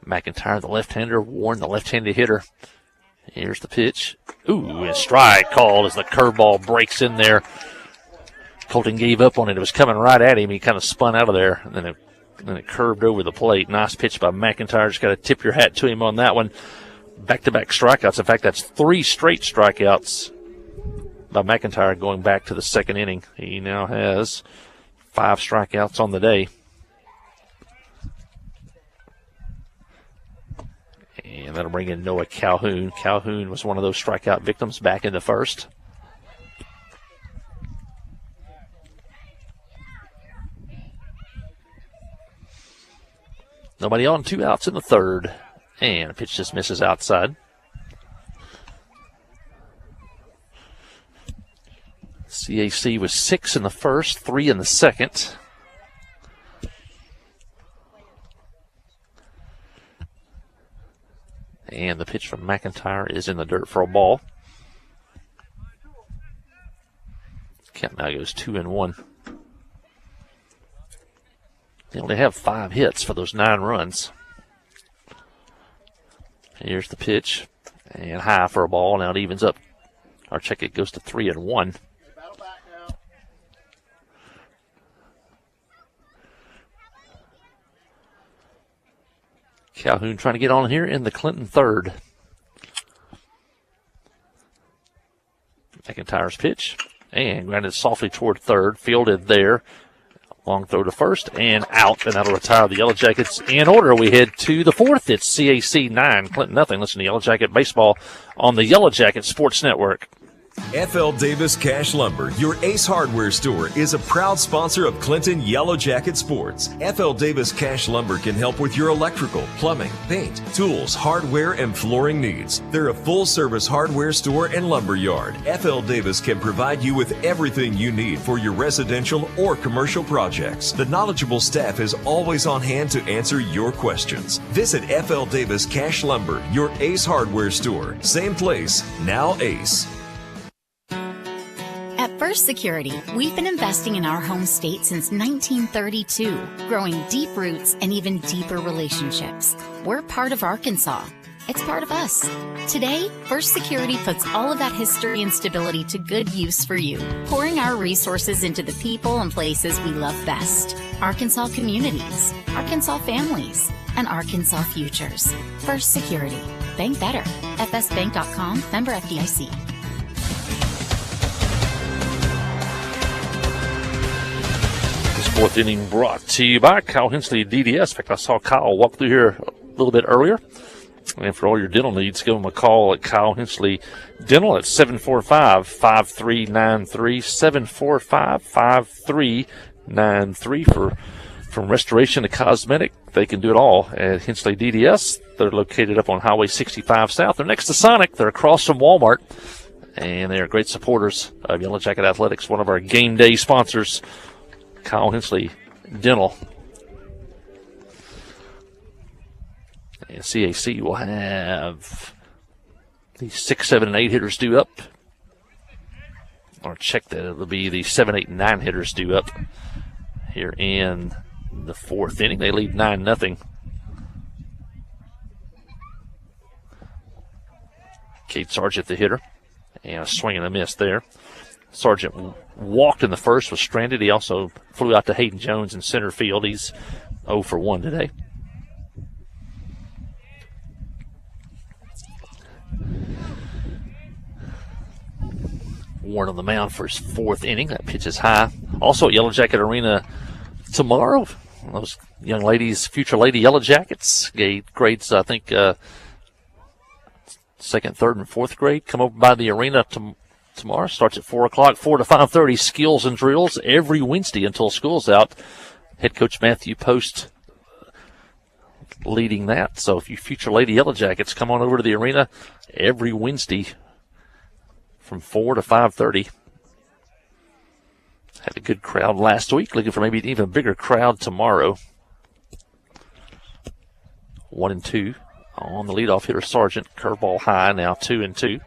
McIntyre, the left-hander. Warren, the left-handed hitter. Here's the pitch. Ooh, and strike called as the curveball breaks in there. Colton gave up on it. It was coming right at him. He kind of spun out of there, and then it curved over the plate. Nice pitch by McIntyre. Just got to tip your hat to him on that one. Back-to-back strikeouts. In fact, that's 3 straight strikeouts by McIntyre going back to the second inning. He now has 5 strikeouts on the day. And that'll bring in Noah Calhoun. Calhoun was one of those strikeout victims back in the first. Nobody on, 2 outs in the third. And a pitch just misses outside. CAC was 6 in the first, 3 in the second. And the pitch from McIntyre is in the dirt for a ball. Count now goes 2-1. They only have 5 hits for those 9 runs. Here's the pitch. And high for a ball. Now it evens up. Our check it goes to 3-1. Calhoun trying to get on here in the Clinton third. McIntyre's pitch. And grounded softly toward third. Fielded there. Long throw to first and out. And that'll retire the Yellow Jackets in order. We head to the fourth. It's CAC 9, Clinton nothing. Listen to Yellow Jacket Baseball on the Yellow Jacket Sports Network. F.L. Davis Cash Lumber, your Ace Hardware store, is a proud sponsor of Clinton Yellow Jacket Sports. F.L. Davis Cash Lumber can help with your electrical, plumbing, paint, tools, hardware, and flooring needs. They're a full-service hardware store and lumber yard. F.L. Davis can provide you with everything you need for your residential or commercial projects. The knowledgeable staff is always on hand to answer your questions. Visit F.L. Davis Cash Lumber, your Ace Hardware store. Same place, now Ace. At First Security, we've been investing in our home state since 1932, growing deep roots and even deeper relationships. We're part of Arkansas. It's part of us. Today, First Security puts all of that history and stability to good use for you, pouring our resources into the people and places we love best. Arkansas communities, Arkansas families, and Arkansas futures. First Security. Bank better. FSBank.com, member FDIC. Fourth inning brought to you by Kyle Hensley DDS. In fact, I saw Kyle walk through here a little bit earlier. And for all your dental needs, give them a call at Kyle Hensley Dental at 745-5393, 745-5393 from restoration to cosmetic. They can do it all at Hensley DDS. They're located up on Highway 65 South. They're next to Sonic. They're across from Walmart. And they are great supporters of Yellow Jacket Athletics, one of our game day sponsors. Kyle Hensley Dental. And CAC will have the 6, 7, and 8 hitters due up. Or check that. It'll be the 7, 8, and 9 hitters due up here in the fourth inning. They lead 9-0. Kate Sargent, the hitter. And a swing and a miss there. Sargent walked in the first, was stranded. He also flew out to Hayden Jones in center field. He's 0 for 1 today. Warren on the mound for his fourth inning. That pitch is high. Also at Yellow Jacket Arena tomorrow, those young ladies, future Lady Yellow Jackets, grades, I think, second, third, and fourth grade, come over by the arena tomorrow. Starts at 4 o'clock, 4 to 5:30. Skills and drills every Wednesday until school's out. Head coach Matthew Post leading that. So if you future Lady Yellow Jackets, come on over to the arena every Wednesday from 4 to 5:30. Had a good crowd last week. Looking for maybe an even bigger crowd tomorrow. 1-2 on the leadoff hitter, Sargent. Curveball high, now 2-2.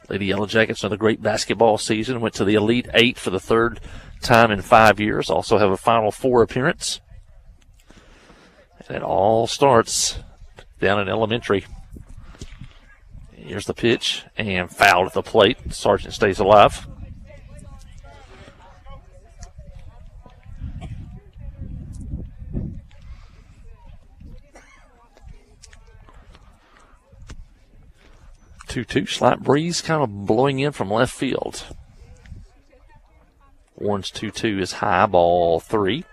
Lady Yellow Jackets, another great basketball season. Went to the Elite Eight for the third time in 5 years. Also have a Final Four appearance. And it all starts down in elementary. Here's the pitch, and fouled at the plate. Sargent stays alive. Two, slight breeze kind of blowing in from left field. Warren's 2-2 is high, ball 3.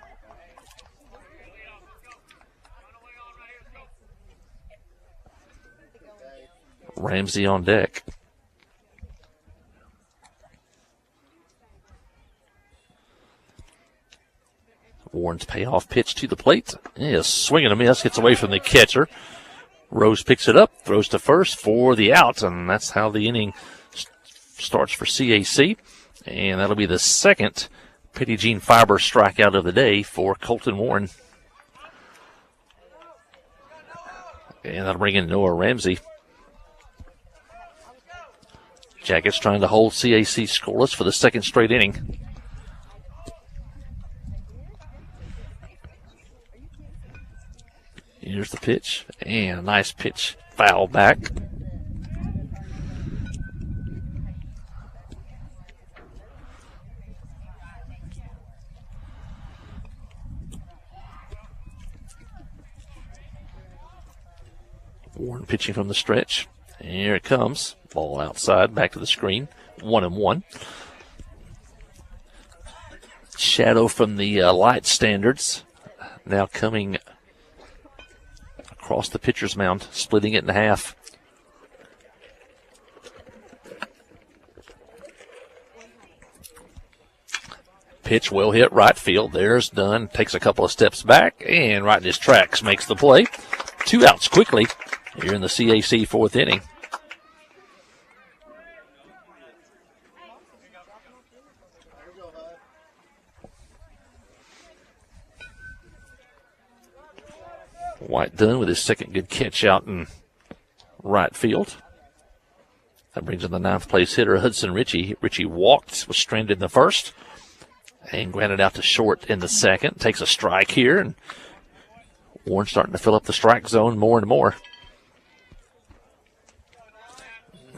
Ramsey on deck. Warren's payoff pitch to the plate. Yeah, swing and a miss. Gets away from the catcher. Rose picks it up, throws to first for the out, and that's how the inning starts for CAC. And that'll be the second Petty Jean Fiber strikeout of the day for Colton Warren. And that'll bring in Noah Ramsey. Jackets trying to hold CAC scoreless for the second straight inning. Here's the pitch, and a nice pitch, foul back. Warren pitching from the stretch. Here it comes. Ball outside, back to the screen. 1-1. Shadow from the light standards. Now coming across the pitcher's mound, splitting it in half. Pitch well hit right field. There's Dunn. Takes a couple of steps back and right in his tracks makes the play. 2 outs quickly here in the CAC fourth inning. White Dunn with his second good catch out in right field. That brings in the 9th place hitter, Hudson Ritchie. Ritchie walked, was stranded in the first, and grounded out to short in the second. Takes a strike here, and Warren starting to fill up the strike zone more and more.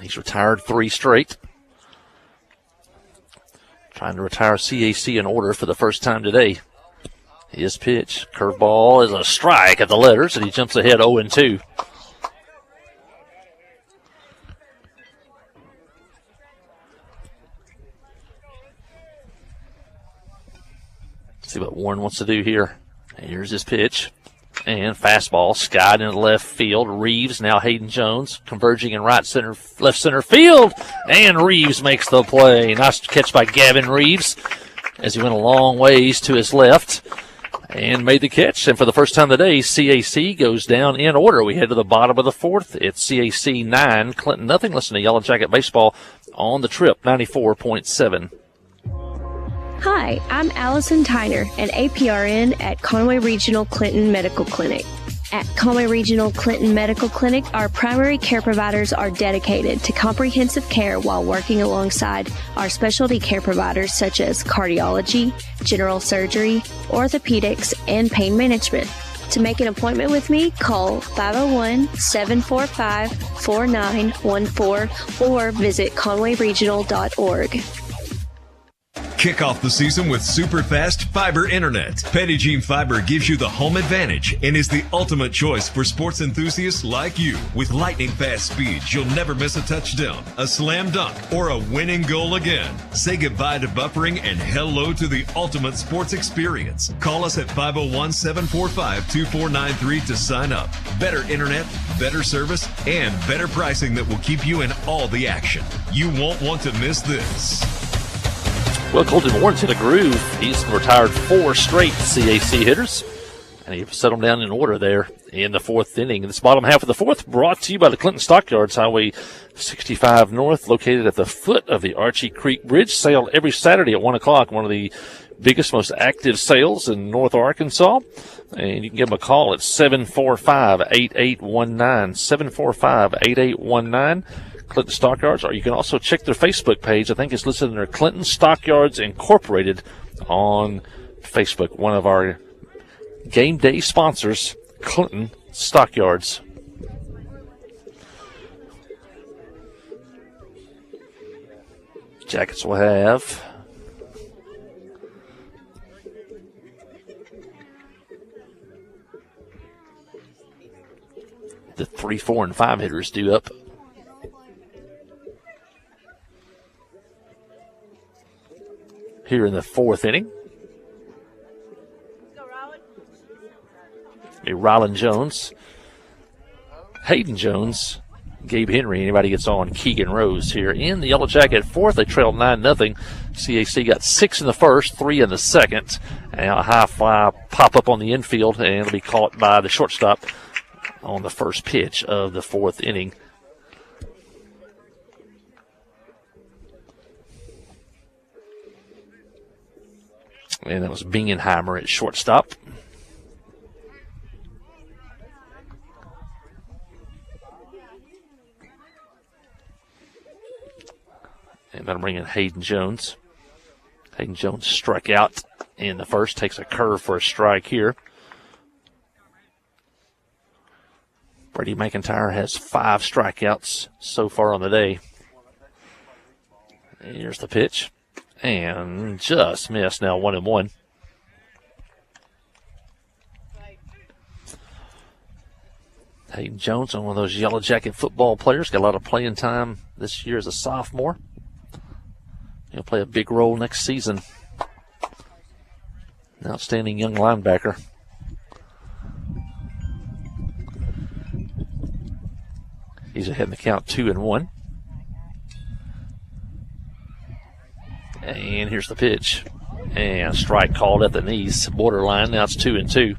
He's retired 3 straight. Trying to retire CAC in order for the first time today. His pitch, curveball, is a strike at the letters, and he jumps ahead 0-2. See what Warren wants to do here. Here's his pitch. And fastball skied into left field. Reeves, now Hayden Jones, converging in left center field. And Reeves makes the play. Nice catch by Gavin Reeves as he went a long ways to his left and made the catch. And for the first time today, CAC goes down in order. We head to the bottom of the fourth. It's CAC 9, Clinton nothing. Listen to Yellow Jacket Baseball on the Trip 94.7. Hi, I'm Allison Tyner, an APRN at Conway Regional Clinton Medical Clinic. At Conway Regional Clinton Medical Clinic, our primary care providers are dedicated to comprehensive care while working alongside our specialty care providers such as cardiology, general surgery, orthopedics, and pain management. To make an appointment with me, call 501-745-4914 or visit conwayregional.org. Kick off the season with super fast fiber internet. Petty Jean Fiber gives you the home advantage and is the ultimate choice for sports enthusiasts like you. With lightning fast speeds, you'll never miss a touchdown, a slam dunk, or a winning goal again. Say goodbye to buffering and hello to the ultimate sports experience. Call us at 501-745-2493 to sign up. Better internet, better service, and better pricing that will keep you in all the action. You won't want to miss this. Well, Colton Warren's hit a groove. He's retired 4 straight CAC hitters. And he set them down in order there in the 4th inning. This bottom half of the 4th brought to you by the Clinton Stockyards, Highway 65 North, located at the foot of the Archie Creek Bridge. Sale every Saturday at 1 o'clock, one of the biggest, most active sales in North Arkansas. And you can give them a call at 745-8819, 745-8819, Clinton Stockyards. Or you can also check their Facebook page. I think it's listed under Clinton Stockyards Incorporated on Facebook, one of our game day sponsors, Clinton Stockyards. Jackets will have the 3, 4, and 5 hitters due up. Here in the 4th inning. Rylan Jones, Hayden Jones, Gabe Henry. Anybody gets on, Keegan Rose here in the Yellow Jacket 4th. They trailed 9-0. CAC got 6 in the 1st, 3 in the 2nd. And a high fly pop up on the infield, and it'll be caught by the shortstop on the first pitch of the 4th inning. And that was Bingenheimer at shortstop. And that'll bring in Hayden Jones. Hayden Jones struck out in the 1st, takes a curve for a strike here. Brady McIntyre has 5 strikeouts so far on the day. And here's the pitch. And just missed, now 1-1. Hayden Jones, one of those Yellow Jacket football players, got a lot of playing time this year as a sophomore. He'll play a big role next season. An outstanding young linebacker. He's ahead in the count, 2-1. And here's the pitch. And a strike called at the knees, borderline. Now it's 2-2.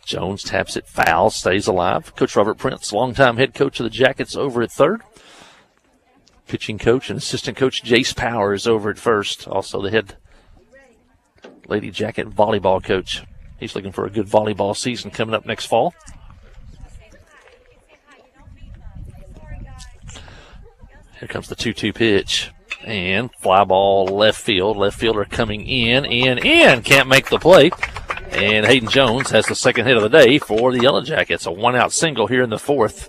Jones taps it foul, stays alive. Coach Robert Prince, longtime head coach of the Jackets, over at 3rd. Pitching coach and assistant coach Jace Powers over at 1st. Also the head Lady Jacket volleyball coach. He's looking for a good volleyball season coming up next fall. Here comes the 2-2 pitch. And fly ball left field. Left fielder coming in. Can't make the play. And Hayden Jones has the second hit of the day for the Yellow Jackets. A 1-out single here in the 4th.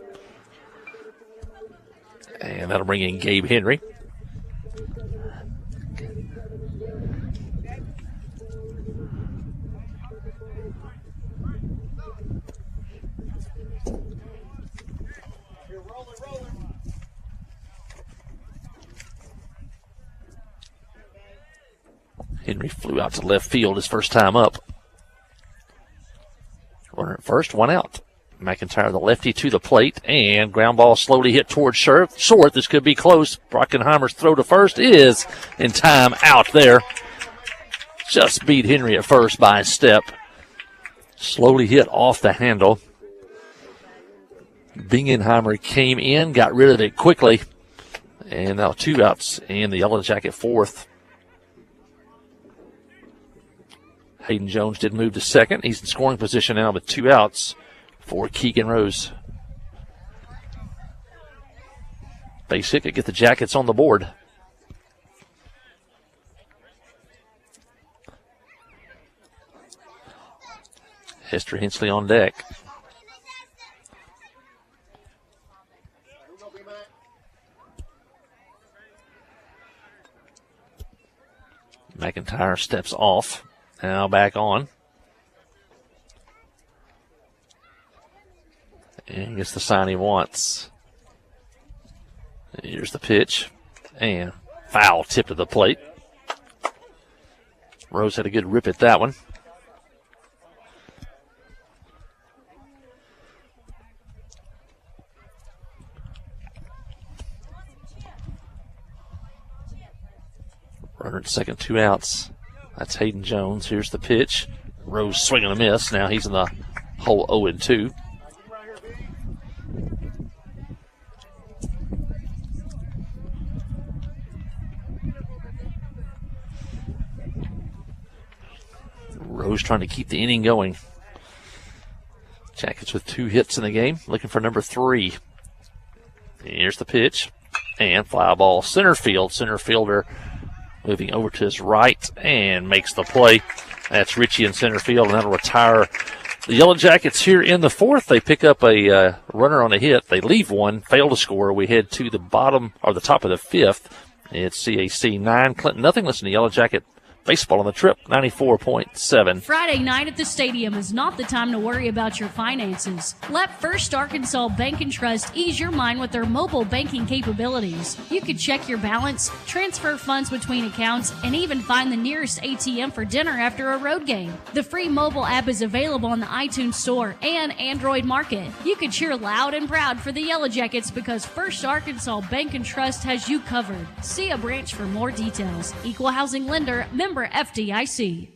And that'll bring in Gabe Henry. Henry flew out to left field his first time up. Runner at first, 1 out. McIntyre, the lefty, to the plate, and ground ball slowly hit towards short. This could be close. Brockenheimer's throw to first is in time, out there. Just beat Henry at first by a step. Slowly hit off the handle. Bingenheimer came in, got rid of it quickly, and now 2 outs in the Yellow Jacket 4th. Hayden Jones did move to 2nd. He's in scoring position now with 2 outs for Keegan Rose. Base hit could get the Jackets on the board. Hester Hensley on deck. McIntyre steps off. Now back on. And gets the sign he wants. Here's the pitch. And foul tip to the plate. Rose had a good rip at that one. Runner at second, 2 outs. That's Hayden Jones. Here's the pitch. Rose swinging a miss. Now he's in the hole 0-2. Rose trying to keep the inning going. Jackets with 2 hits in the game, looking for number 3. Here's the pitch, and fly ball center field. Center fielder moving over to his right and makes the play. That's Richie in center field, and that'll retire the Yellow Jackets here in the 4th. They pick up a runner on a hit. They leave one, fail to score. We head to the bottom or the top of the 5th. It's CAC 9, Clinton nothing. Listen to Yellow Jacket baseball on the Trip, 94.7. Friday night at the stadium is not the time to worry about your finances. Let First Arkansas Bank and Trust ease your mind with their mobile banking capabilities. You can check your balance, transfer funds between accounts, and even find the nearest ATM for dinner after a road game. The free mobile app is available on the iTunes Store and Android Market. You can cheer loud and proud for the Yellow Jackets because First Arkansas Bank and Trust has you covered. See a branch for more details. Equal housing lender, member FDIC.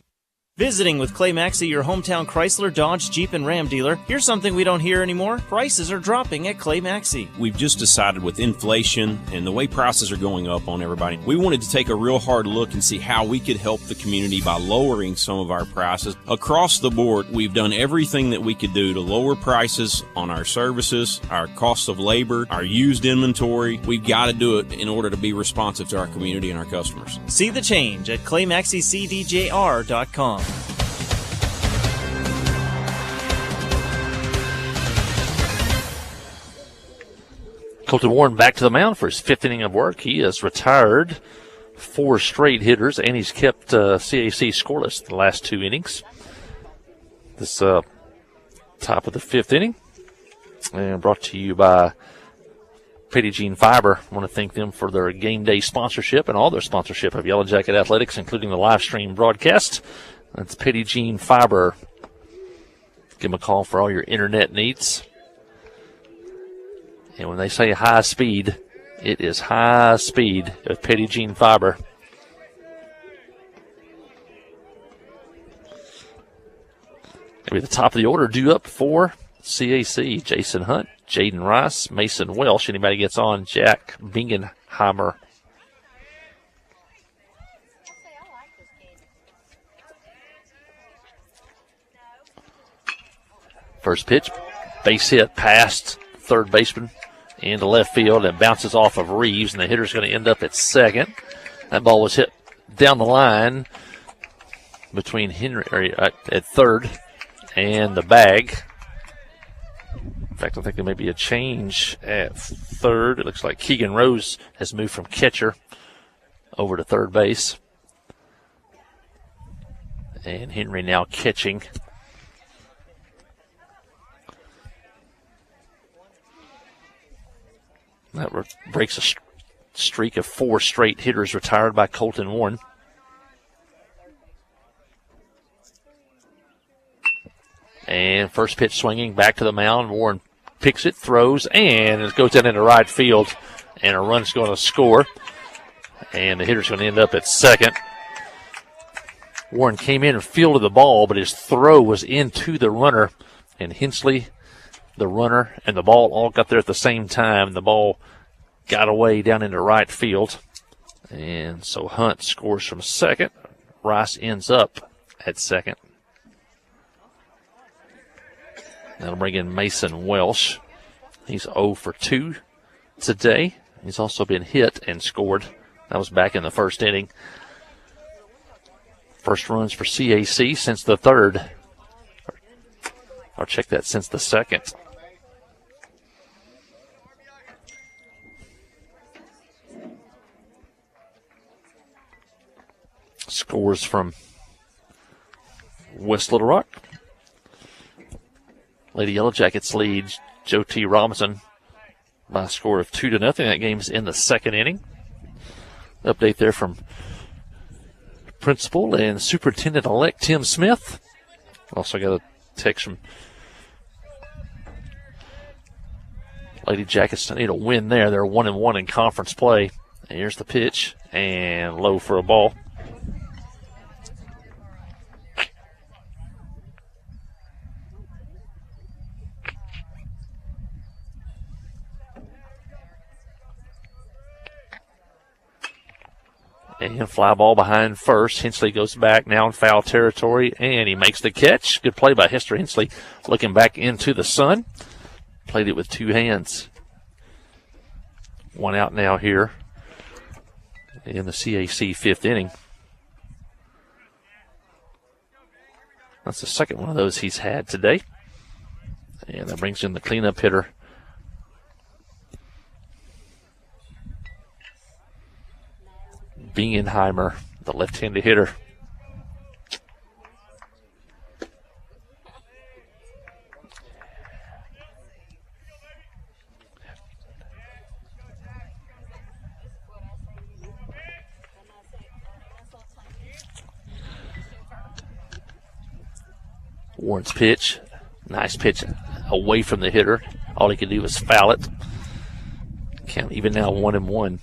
Visiting with Clay Maxey, your hometown Chrysler, Dodge, Jeep, and Ram dealer. Here's something we don't hear anymore. Prices are dropping at Clay Maxey. We've just decided with inflation and the way prices are going up on everybody, we wanted to take a real hard look and see how we could help the community by lowering some of our prices. Across the board, we've done everything that we could do to lower prices on our services, our cost of labor, our used inventory. We've got to do it in order to be responsive to our community and our customers. See the change at ClayMaxeyCDJR.com. Colton Warren back to the mound for his 5th inning of work. He has retired 4 straight hitters, and he's kept CAC scoreless the last 2 innings. This top of the 5th inning, and brought to you by Petty Jean Fiber. I want to thank them for their game day sponsorship and all their sponsorship of Yellow Jacket Athletics, including the live stream broadcast. That's Petty Jean Fiber. Give them a call for all your internet needs. And when they say high speed, it is high speed with Petty Jean Fiber. Maybe the top of the order due up for CAC. Jason Hunt, Jaden Rice, Mason Welsh. Anybody gets on, Jack Bingenheimer. First pitch, base hit past third baseman into left field and bounces off of Reeves, and the hitter's going to end up at second. That ball was hit down the line between Henry at third and the bag. In fact, I think there may be a change at third. It looks like Keegan Rose has moved from catcher over to third base. And Henry now catching. That breaks a streak of 4 straight hitters retired by Colton Warren. And first pitch swinging back to the mound. Warren picks it, throws, and it goes down into right field. And a run's going to score. And the hitter's going to end up at second. Warren came in and fielded the ball, but his throw was into the runner. And Hensley, the runner, and the ball all got there at the same time. The ball got away down into right field. And so Hunt scores from second. Rice ends up at second. That'll bring in Mason Welsh. He's 0 for 2 today. He's also been hit and scored. That was back in the first inning. First runs for CAC since the third. Or check that, since the second. Scores from West Little Rock. Lady Yellow Jackets lead Joe T. Robinson by a score of 2-0. That game's in the second inning. Update there from Principal and Superintendent-elect Tim Smith. Also got a text from Lady Jackets need a win there. They're 1-1 in conference play. And here's the pitch, and low for a ball. fly ball behind first. Hensley goes back now in foul territory, and he makes the catch. Good play by Hester Hensley, looking back into the sun. Played it with two hands. One out now here in the CAC fifth inning. That's the second one of those he's had today. And that brings in the cleanup hitter, Bingenheimer, the left-handed hitter. Warren's pitch, nice pitch away from the hitter. All he could do was foul it. Count even now 1-1.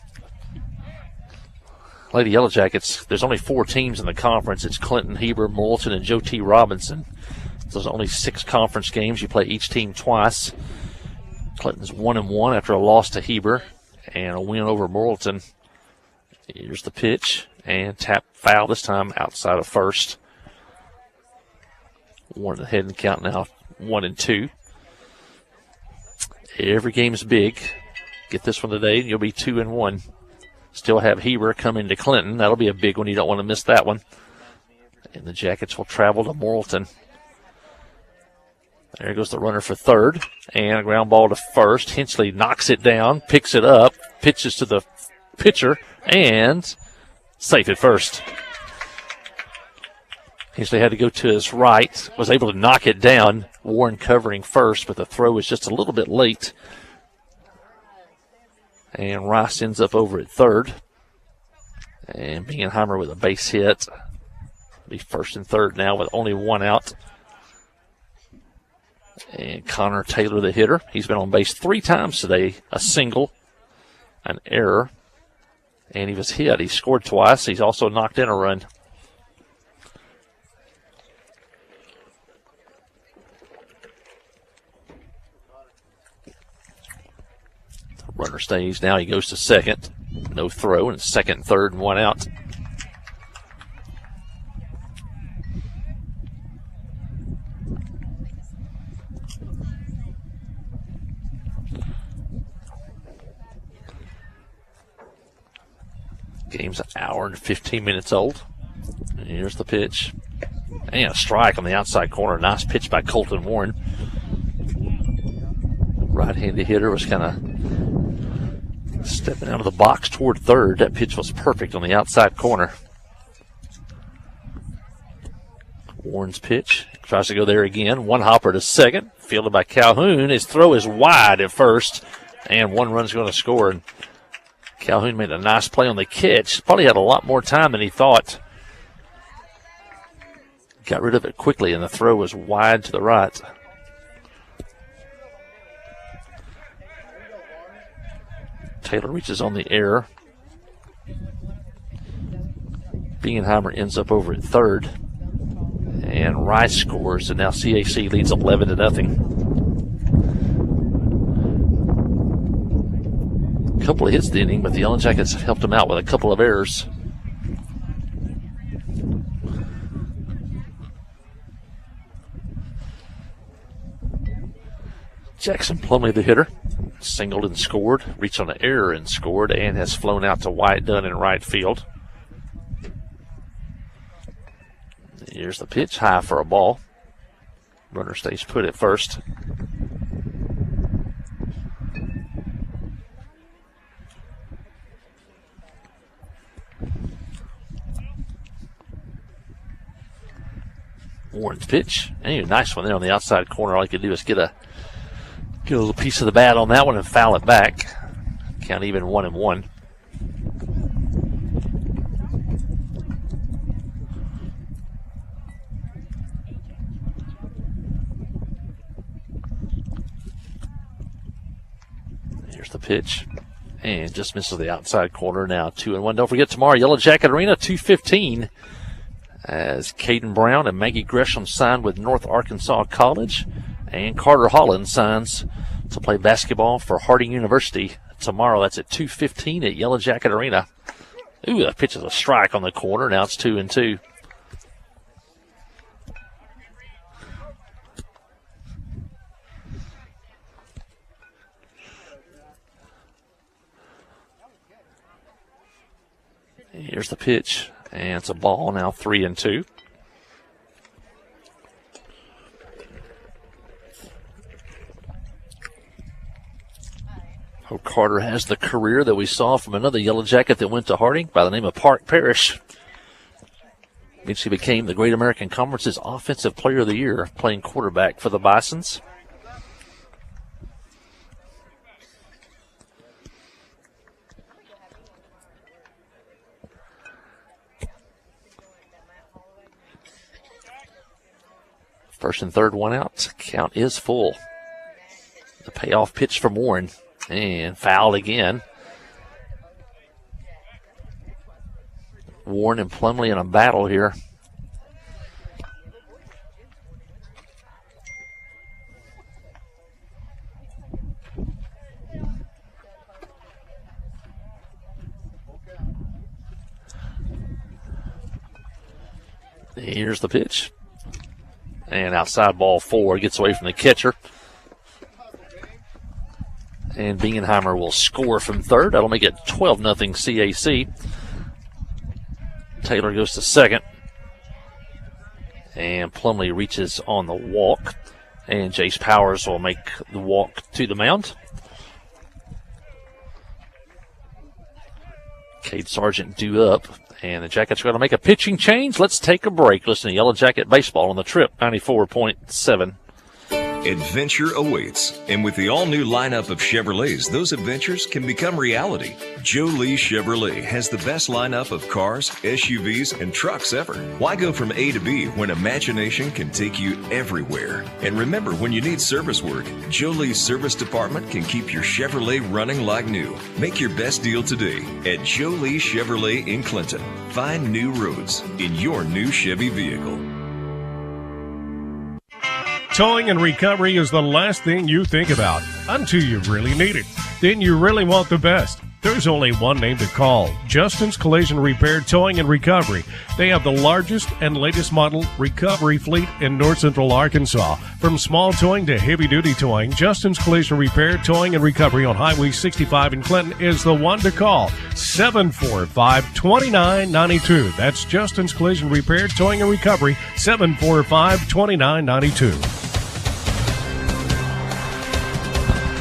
Lady Yellow Jackets, there's only 4 teams in the conference. It's Clinton, Heber, Morrilton, and Joe T. Robinson. There's only 6 conference games. You play each team twice. Clinton's 1-1 after a loss to Heber and a win over Morrilton. Here's the pitch, and tap foul this time outside of first. Warren ahead and count now 1-2. Every game's big. Get this one today, and you'll be 2-1. Still have Heber coming to Clinton. That'll be a big one. You don't want to miss that one. And the Jackets will travel to Morrilton. There goes the runner for third. And a ground ball to first. Hensley knocks it down, picks it up, pitches to the pitcher, and safe at first. Hensley had to go to his right, was able to knock it down. Warren covering first, but the throw was just a little bit late. And Rice ends up over at third. And Bingenheimer with a base hit. Be first and third now with only one out. And Connor Taylor, the hitter. He's been on base 3 times today. A single, an error, and he was hit. He scored twice. He's also knocked in a run. Runner stays. Now he goes to second. No throw, and second and third and one out. Game's an hour and 15 minutes old. And here's the pitch. And a strike on the outside corner. Nice pitch by Colton Warren. Right-handed hitter was kind of stepping out of the box toward third. That pitch was perfect on the outside corner. Warren's pitch. Tries to go there again. One hopper to second. Fielded by Calhoun. His throw is wide at first. And one run's going to score. And Calhoun made a nice play on the catch. Probably had a lot more time than he thought. Got rid of it quickly, and the throw was wide to the right. Taylor reaches on the air. Bingenheimer ends up over at third. And Rice scores, and now CAC leads 11-0. A couple of hits the inning, but the Yellow Jackets helped them out with a couple of errors. Jackson Plumley, the hitter, singled and scored, reached on an error and scored, and has flown out to Wyatt Dunn in right field. Here's the pitch, high for a ball. Runner stays put at first. Warren's pitch. And a nice one there on the outside corner. All he could do is get a little piece of the bat on that one and foul it back. Count even 1-1. Here's the pitch. And just misses the outside corner. Now 2-1. Don't forget tomorrow, Yellow Jacket Arena, 2:15. As Caden Brown and Maggie Gresham sign with North Arkansas College. And Carter Holland signs to play basketball for Harding University tomorrow. That's at 2:15 at Yellow Jacket Arena. Ooh, that pitch is a strike on the corner. Now it's 2-2. Here's the pitch, and it's a ball. Now 3-2. Hope Carter has the career that we saw from another Yellow Jacket that went to Harding by the name of Park Parrish. Eventually became the Great American Conference's Offensive Player of the Year, playing quarterback for the Bisons. First and third, one out. Count is full. The payoff pitch from Warren. And fouled again. Warren and Plumley in a battle here. Here's the pitch. And outside ball 4, gets away from the catcher. And Bingenheimer will score from third. That'll make it 12-0 CAC. Taylor goes to second. And Plumley reaches on the walk. And Jace Powers will make the walk to the mound. Cade Sargent due up. And the Jackets are going to make a pitching change. Let's take a break. Listen to Yellow Jacket Baseball on the Trip 94.7. Adventure awaits, and with the all-new lineup of Chevrolets, those adventures can become reality. Joe Lee Chevrolet has the best lineup of cars, SUVs, and trucks ever. Why go from A to B when imagination can take you everywhere? And remember, when you need service work, Joe Lee's service department can keep your Chevrolet running like new. Make your best deal today at Joe Lee Chevrolet in Clinton. Find new roads in your new Chevy vehicle. Towing and recovery is the last thing you think about until you really need it. Then you really want the best. There's only one name to call, Justin's Collision Repair Towing and Recovery. They have the largest and latest model recovery fleet in North Central Arkansas. From small towing to heavy-duty towing, Justin's Collision Repair Towing and Recovery on Highway 65 in Clinton is the one to call, 745-2992. That's Justin's Collision Repair Towing and Recovery, 745-2992.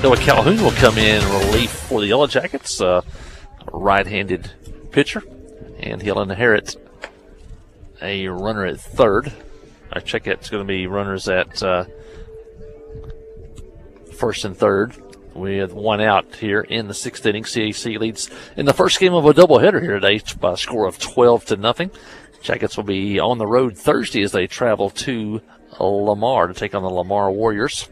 Noah Calhoun will come in relief for the Yellow Jackets, right-handed pitcher, and he'll inherit a runner at third. I check it's going to be runners at first and third with one out here in the sixth inning. CAC leads in the first game of a doubleheader here today by a score of 12-0. Jackets will be on the road Thursday as they travel to Lamar to take on the Lamar Warriors.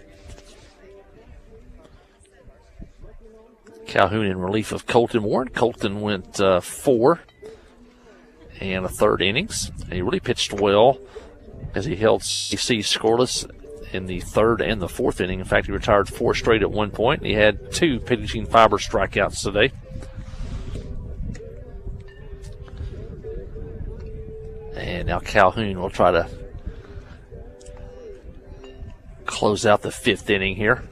Calhoun in relief of Colton Warren. Colton went 4 and a third innings. And he really pitched well as he held CC scoreless in the third and the fourth inning. In fact, he retired 4 straight at one point. And he had 2 pitching fiber strikeouts today. And now Calhoun will try to close out the fifth inning here.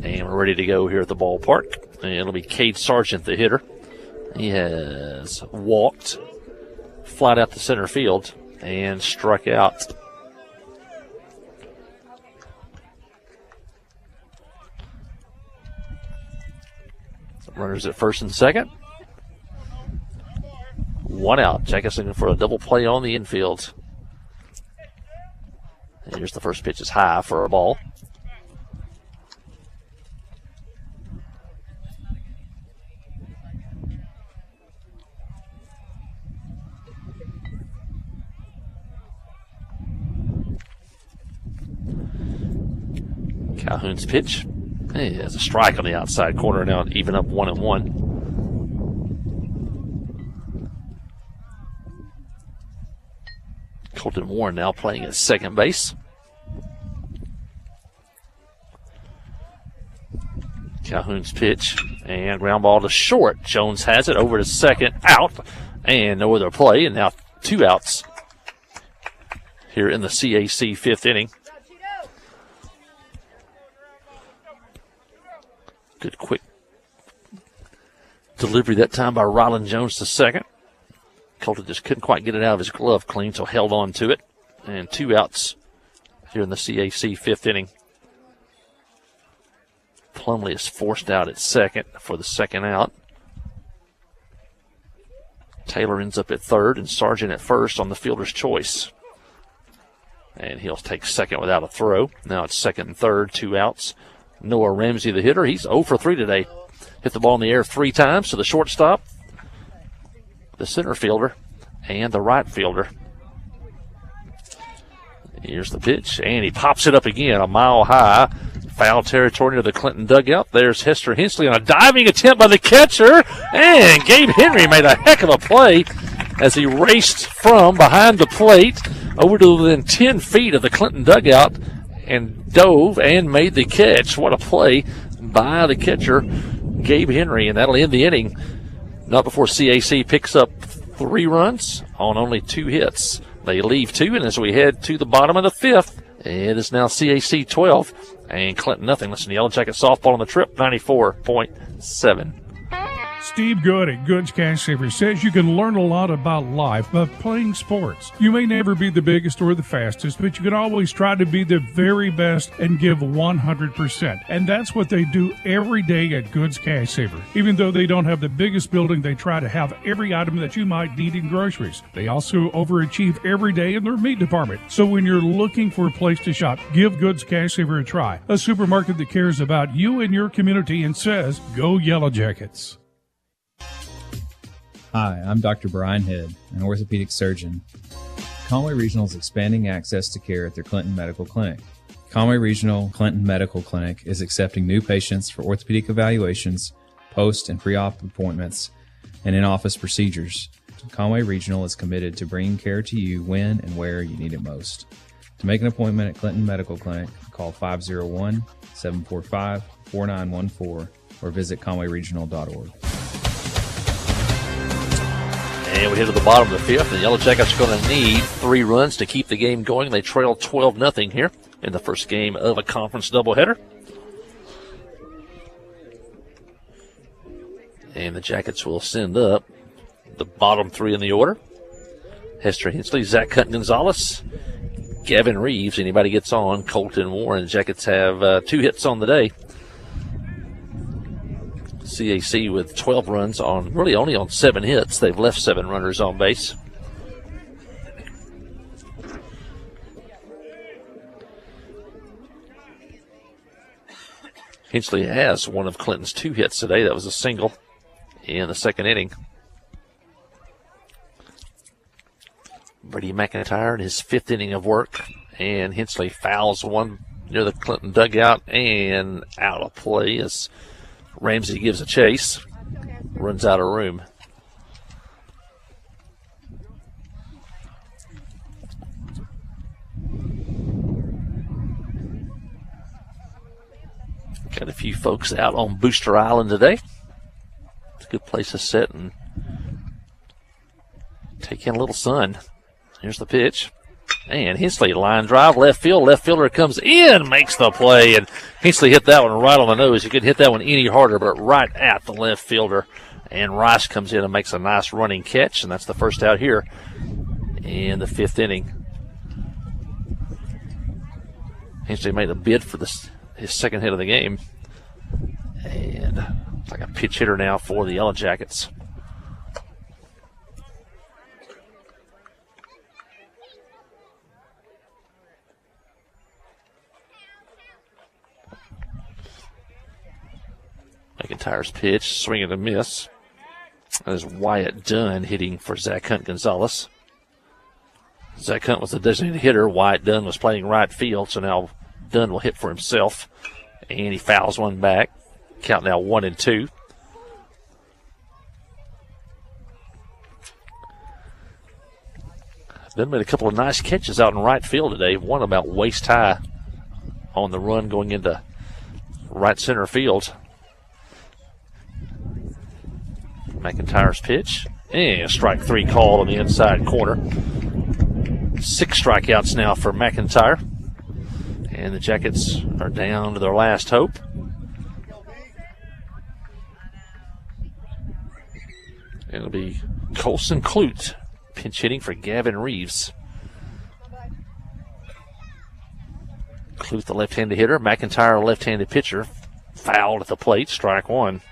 And we're ready to go here at the ballpark. And it'll be Cade Sargent, the hitter. He has walked flat out to center field and struck out. Runners at first and second. One out. Jackets looking for a double play on the infield. And here's the first pitch is high for a ball. Calhoun's pitch. He has a strike on the outside corner now, even up 1-1. Colton Warren now playing at second base. Calhoun's pitch and ground ball to short. Jones has it over to second, out, and no other play, and now 2 outs here in the CAC 5th inning. Good quick delivery that time by Rylan Jones to second. Colton just couldn't quite get it out of his glove clean, so held on to it. And 2 outs here in the CAC 5th inning. Plumlee is forced out at second for the second out. Taylor ends up at third and Sargent at first on the fielder's choice. And he'll take second without a throw. Now it's second and third, 2 outs. Noah Ramsey, the hitter, he's 0 for 3 today. Hit the ball in the air 3 times to the shortstop, the center fielder, and the right fielder. Here's the pitch, and he pops it up again, a mile high. Foul territory near the Clinton dugout. There's Hester Hensley on a diving attempt by the catcher, and Gabe Henry made a heck of a play as he raced from behind the plate over to within 10 feet of the Clinton dugout and dove and made the catch. What a play by the catcher, Gabe Henry, and that'll end the inning. Not before CAC picks up 3 runs on only 2 hits. They leave 2, and as we head to the bottom of the 5th, it is now CAC 12 and Clinton nothing. Listen to Yellow Jacket softball on the trip, 94.7. Steve Good at Goods Cash Savers says you can learn a lot about life by playing sports. You may never be the biggest or the fastest, but you can always try to be the very best and give 100%. And that's what they do every day at Goods Cash Saver. Even though they don't have the biggest building, they try to have every item that you might need in groceries. They also overachieve every day in their meat department. So when you're looking for a place to shop, give Goods Cash Saver a try. A supermarket that cares about you and your community and says, go Yellow Jackets. Hi, I'm Dr. Brian Head, an orthopedic surgeon. Conway Regional is expanding access to care at their Clinton Medical Clinic. Conway Regional Clinton Medical Clinic is accepting new patients for orthopedic evaluations, post and pre-op appointments, and in-office procedures. Conway Regional is committed to bringing care to you when and where you need it most. To make an appointment at Clinton Medical Clinic, call 501-745-4914 or visit conwayregional.org. And we head to the bottom of the 5th. The Yellow Jackets are going to need 3 runs to keep the game going. They trail 12-0 here in the first game of a conference doubleheader. And the Jackets will send up the bottom 3 in the order. Hester Hensley, Zach Gonzalez, Gavin Reeves. Anybody gets on, Colton Warren. Jackets have 2 hits on the day. CAC with 12 runs on really only on 7 hits. They've left 7 runners on base. Hensley has one of Clinton's 2 hits today. That was a single in the second inning. Brady McIntyre in his 5th inning of work, and Hensley fouls one near the Clinton dugout and out of play as Ramsey gives a chase, runs out of room. Got a few folks out on Booster Island today. It's a good place to sit and take in a little sun. Here's the pitch. And Hensley, line drive, left field. Left fielder comes in, makes the play. And Hensley hit that one right on the nose. You couldn't hit that one any harder, but right at the left fielder. And Rice comes in and makes a nice running catch. And that's the first out here in the 5th inning. Hensley made a bid for his second hit of the game. And it's like a pitch hitter now for the Yellow Jackets. McIntyre's pitch, swing and a miss. That is Wyatt Dunn hitting for Zach Gonzalez. Zach Hunt was the designated hitter. Wyatt Dunn was playing right field, so now Dunn will hit for himself. And he fouls one back. Count now 1-2. Ben made a couple of nice catches out in right field today. One about waist high on the run going into right center field. McIntyre's pitch. And strike 3 called on the inside corner. 6 strikeouts now for McIntyre. And the Jackets are down to their last hope. It'll be Colson Clute pinch hitting for Gavin Reeves. Clute, the left-handed hitter. McIntyre, left-handed pitcher. Fouled at the plate, strike 1.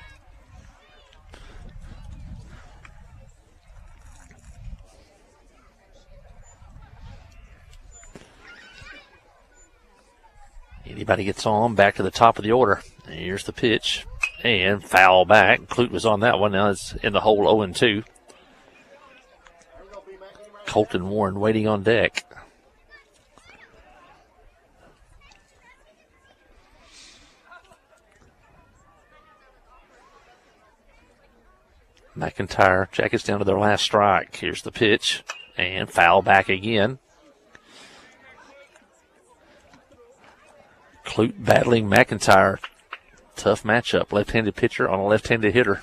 Anybody gets on, back to the top of the order. Here's the pitch. And foul back. Clute was on that one. Now it's in the hole 0-2. Colton Warren waiting on deck. McIntyre, Jackets down to their last strike. Here's the pitch. And foul back again. Clute battling McIntyre. Tough matchup. Left-handed pitcher on a left-handed hitter.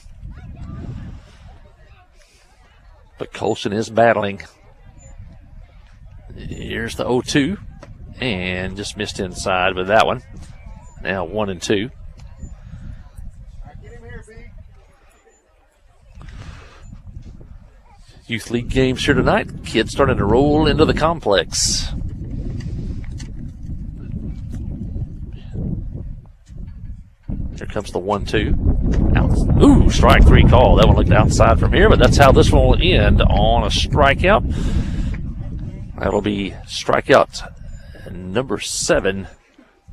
But Colson is battling. Here's the 0-2. And just missed inside with that one. Now 1-2. Youth League games here tonight. Kids starting to roll into the complex. Here comes the 1-2. Ooh, strike 3 call. That one looked outside from here, but that's how this one will end, on a strikeout. That'll be strikeout number 7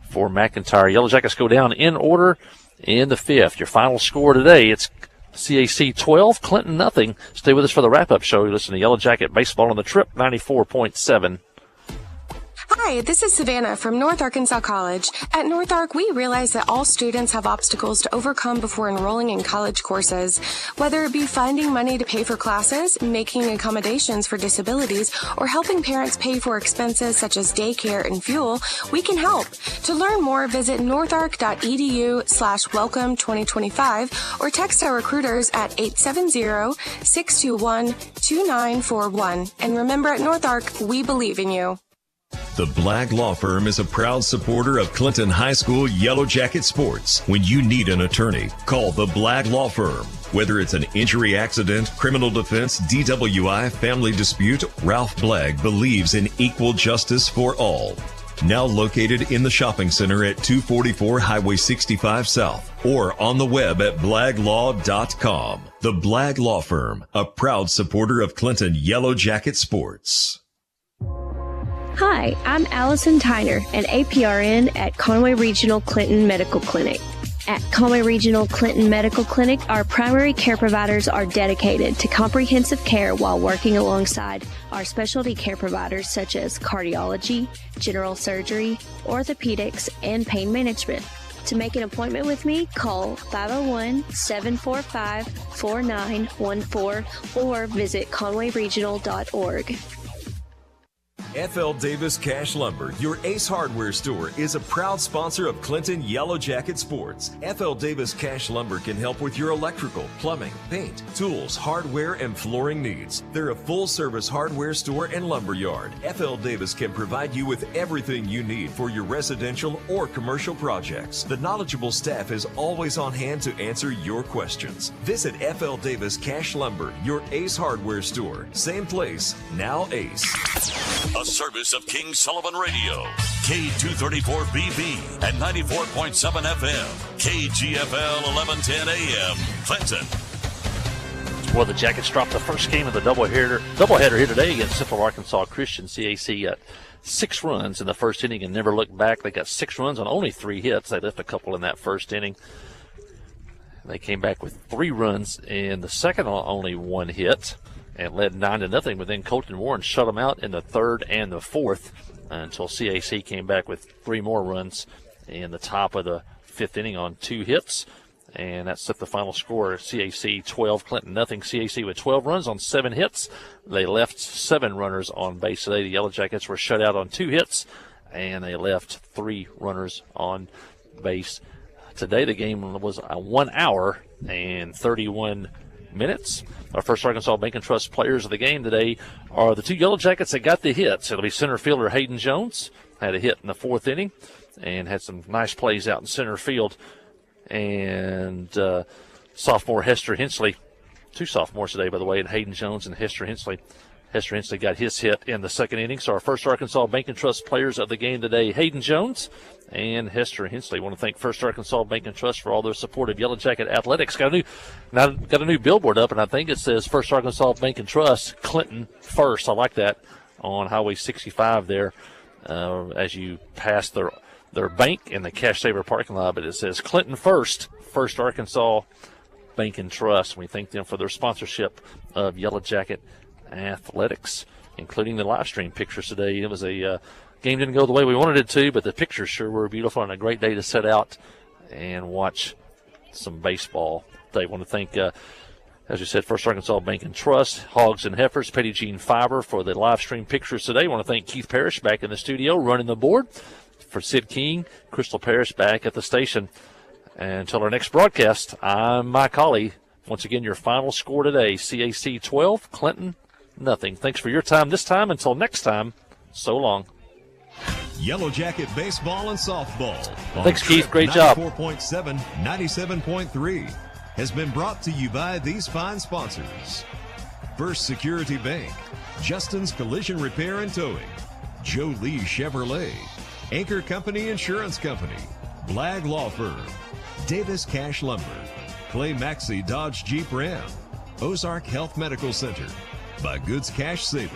for McIntyre. Yellow Jackets go down in order in the 5th. Your final score today, it's CAC 12, Clinton nothing. Stay with us for the wrap-up show. You listen to Yellow Jacket Baseball on the Trip, 94.7. Hi, this is Savannah from North Arkansas College. At North Ark, we realize that all students have obstacles to overcome before enrolling in college courses. Whether it be finding money to pay for classes, making accommodations for disabilities, or helping parents pay for expenses such as daycare and fuel, we can help. To learn more, visit northark.edu/welcome2025 or text our recruiters at 870-621-2941. And remember, at North Ark, we believe in you. The Blagg Law Firm is a proud supporter of Clinton High School Yellow Jacket sports. When you need an attorney, call the Blagg Law Firm. Whether it's an injury accident, criminal defense, DWI, family dispute, Ralph Blagg believes in equal justice for all. Now located in the shopping center at 244 Highway 65 South or on the web at blagglaw.com. The Blagg Law Firm, a proud supporter of Clinton Yellow Jacket sports. Hi, I'm Allison Tyner, an APRN at Conway Regional Clinton Medical Clinic. At Conway Regional Clinton Medical Clinic, our primary care providers are dedicated to comprehensive care while working alongside our specialty care providers such as cardiology, general surgery, orthopedics, and pain management. To make an appointment with me, call 501-745-4914 or visit conwayregional.org. F.L. Davis Cash Lumber, your Ace Hardware store, is a proud sponsor of Clinton Yellow Jacket Sports. F.L. Davis Cash Lumber can help with your electrical, plumbing, paint, tools, hardware, and flooring needs. They're a full-service hardware store and lumber yard. F.L. Davis can provide you with everything you need for your residential or commercial projects. The knowledgeable staff is always on hand to answer your questions. Visit F.L. Davis Cash Lumber, your Ace Hardware store. Same place, now Ace. A service of King Sullivan Radio, K234BB and 94.7 FM, KGFL 1110 AM, Clinton. Well, the Jackets dropped the first game of the doubleheader here today against Central Arkansas Christian. CAC got 6 runs in the first inning and never looked back. They got 6 runs on only 3 hits. They left a couple in that first inning. They came back with 3 runs in the second on only 1 hit and led 9-0, but then Colton Warren shut them out in the 3rd and the 4th until CAC came back with 3 more runs in the top of the 5th inning on 2 hits. And that set the final score, CAC 12, Clinton nothing. CAC with 12 runs on 7 hits. They left 7 runners on base today. The Yellow Jackets were shut out on 2 hits, and they left 3 runners on base. Today the game was 1 hour and 31 minutes. Our first Arkansas Bank and Trust players of the game today are the 2 Yellow Jackets that got the hits. It'll be center fielder Hayden Jones, had a hit in the 4th inning and had some nice plays out in center field. And sophomore Hester Hensley, 2 sophomores today, by the way, and Hayden Jones and Hester Hensley. Hester Hensley got his hit in the 2nd inning. So our first Arkansas Bank and Trust players of the game today, Hayden Jones and Hester Hensley. I want to thank First Arkansas Bank and Trust for all their support of Yellow Jacket athletics. Got a new billboard up, and I think it says First Arkansas Bank and Trust, Clinton first. I like that, on Highway 65 there as you pass their bank in the Cash Saver parking lot. But it says Clinton first, First Arkansas Bank and Trust. We thank them for their sponsorship of Yellow Jacket athletics, including the live stream pictures today. It was a game didn't go the way we wanted it to, but the pictures sure were beautiful and a great day to set out and watch some baseball. I want to thank, as you said, First Arkansas Bank and Trust, Hogs and Heifers, Petty Jean Fiber for the live stream pictures today. I want to thank Keith Parrish back in the studio running the board. For Sid King, Crystal Parrish back at the station. And until our next broadcast, I'm Mike Hawley. Once again, your final score today, CAC 12, Clinton nothing. Thanks for your time this time. Until next time, so long. Yellow Jacket baseball and softball. Thanks, Keith. Great job. 94.7, 97.3 has been brought to you by these fine sponsors. First Security Bank, Justin's Collision Repair and Towing, Joe Lee Chevrolet, Anchor Company Insurance Company, Blag Law Firm, Davis Cash Lumber, Clay Maxey Dodge Jeep Ram, Ozark Health Medical Center, by Goods Cash Saver,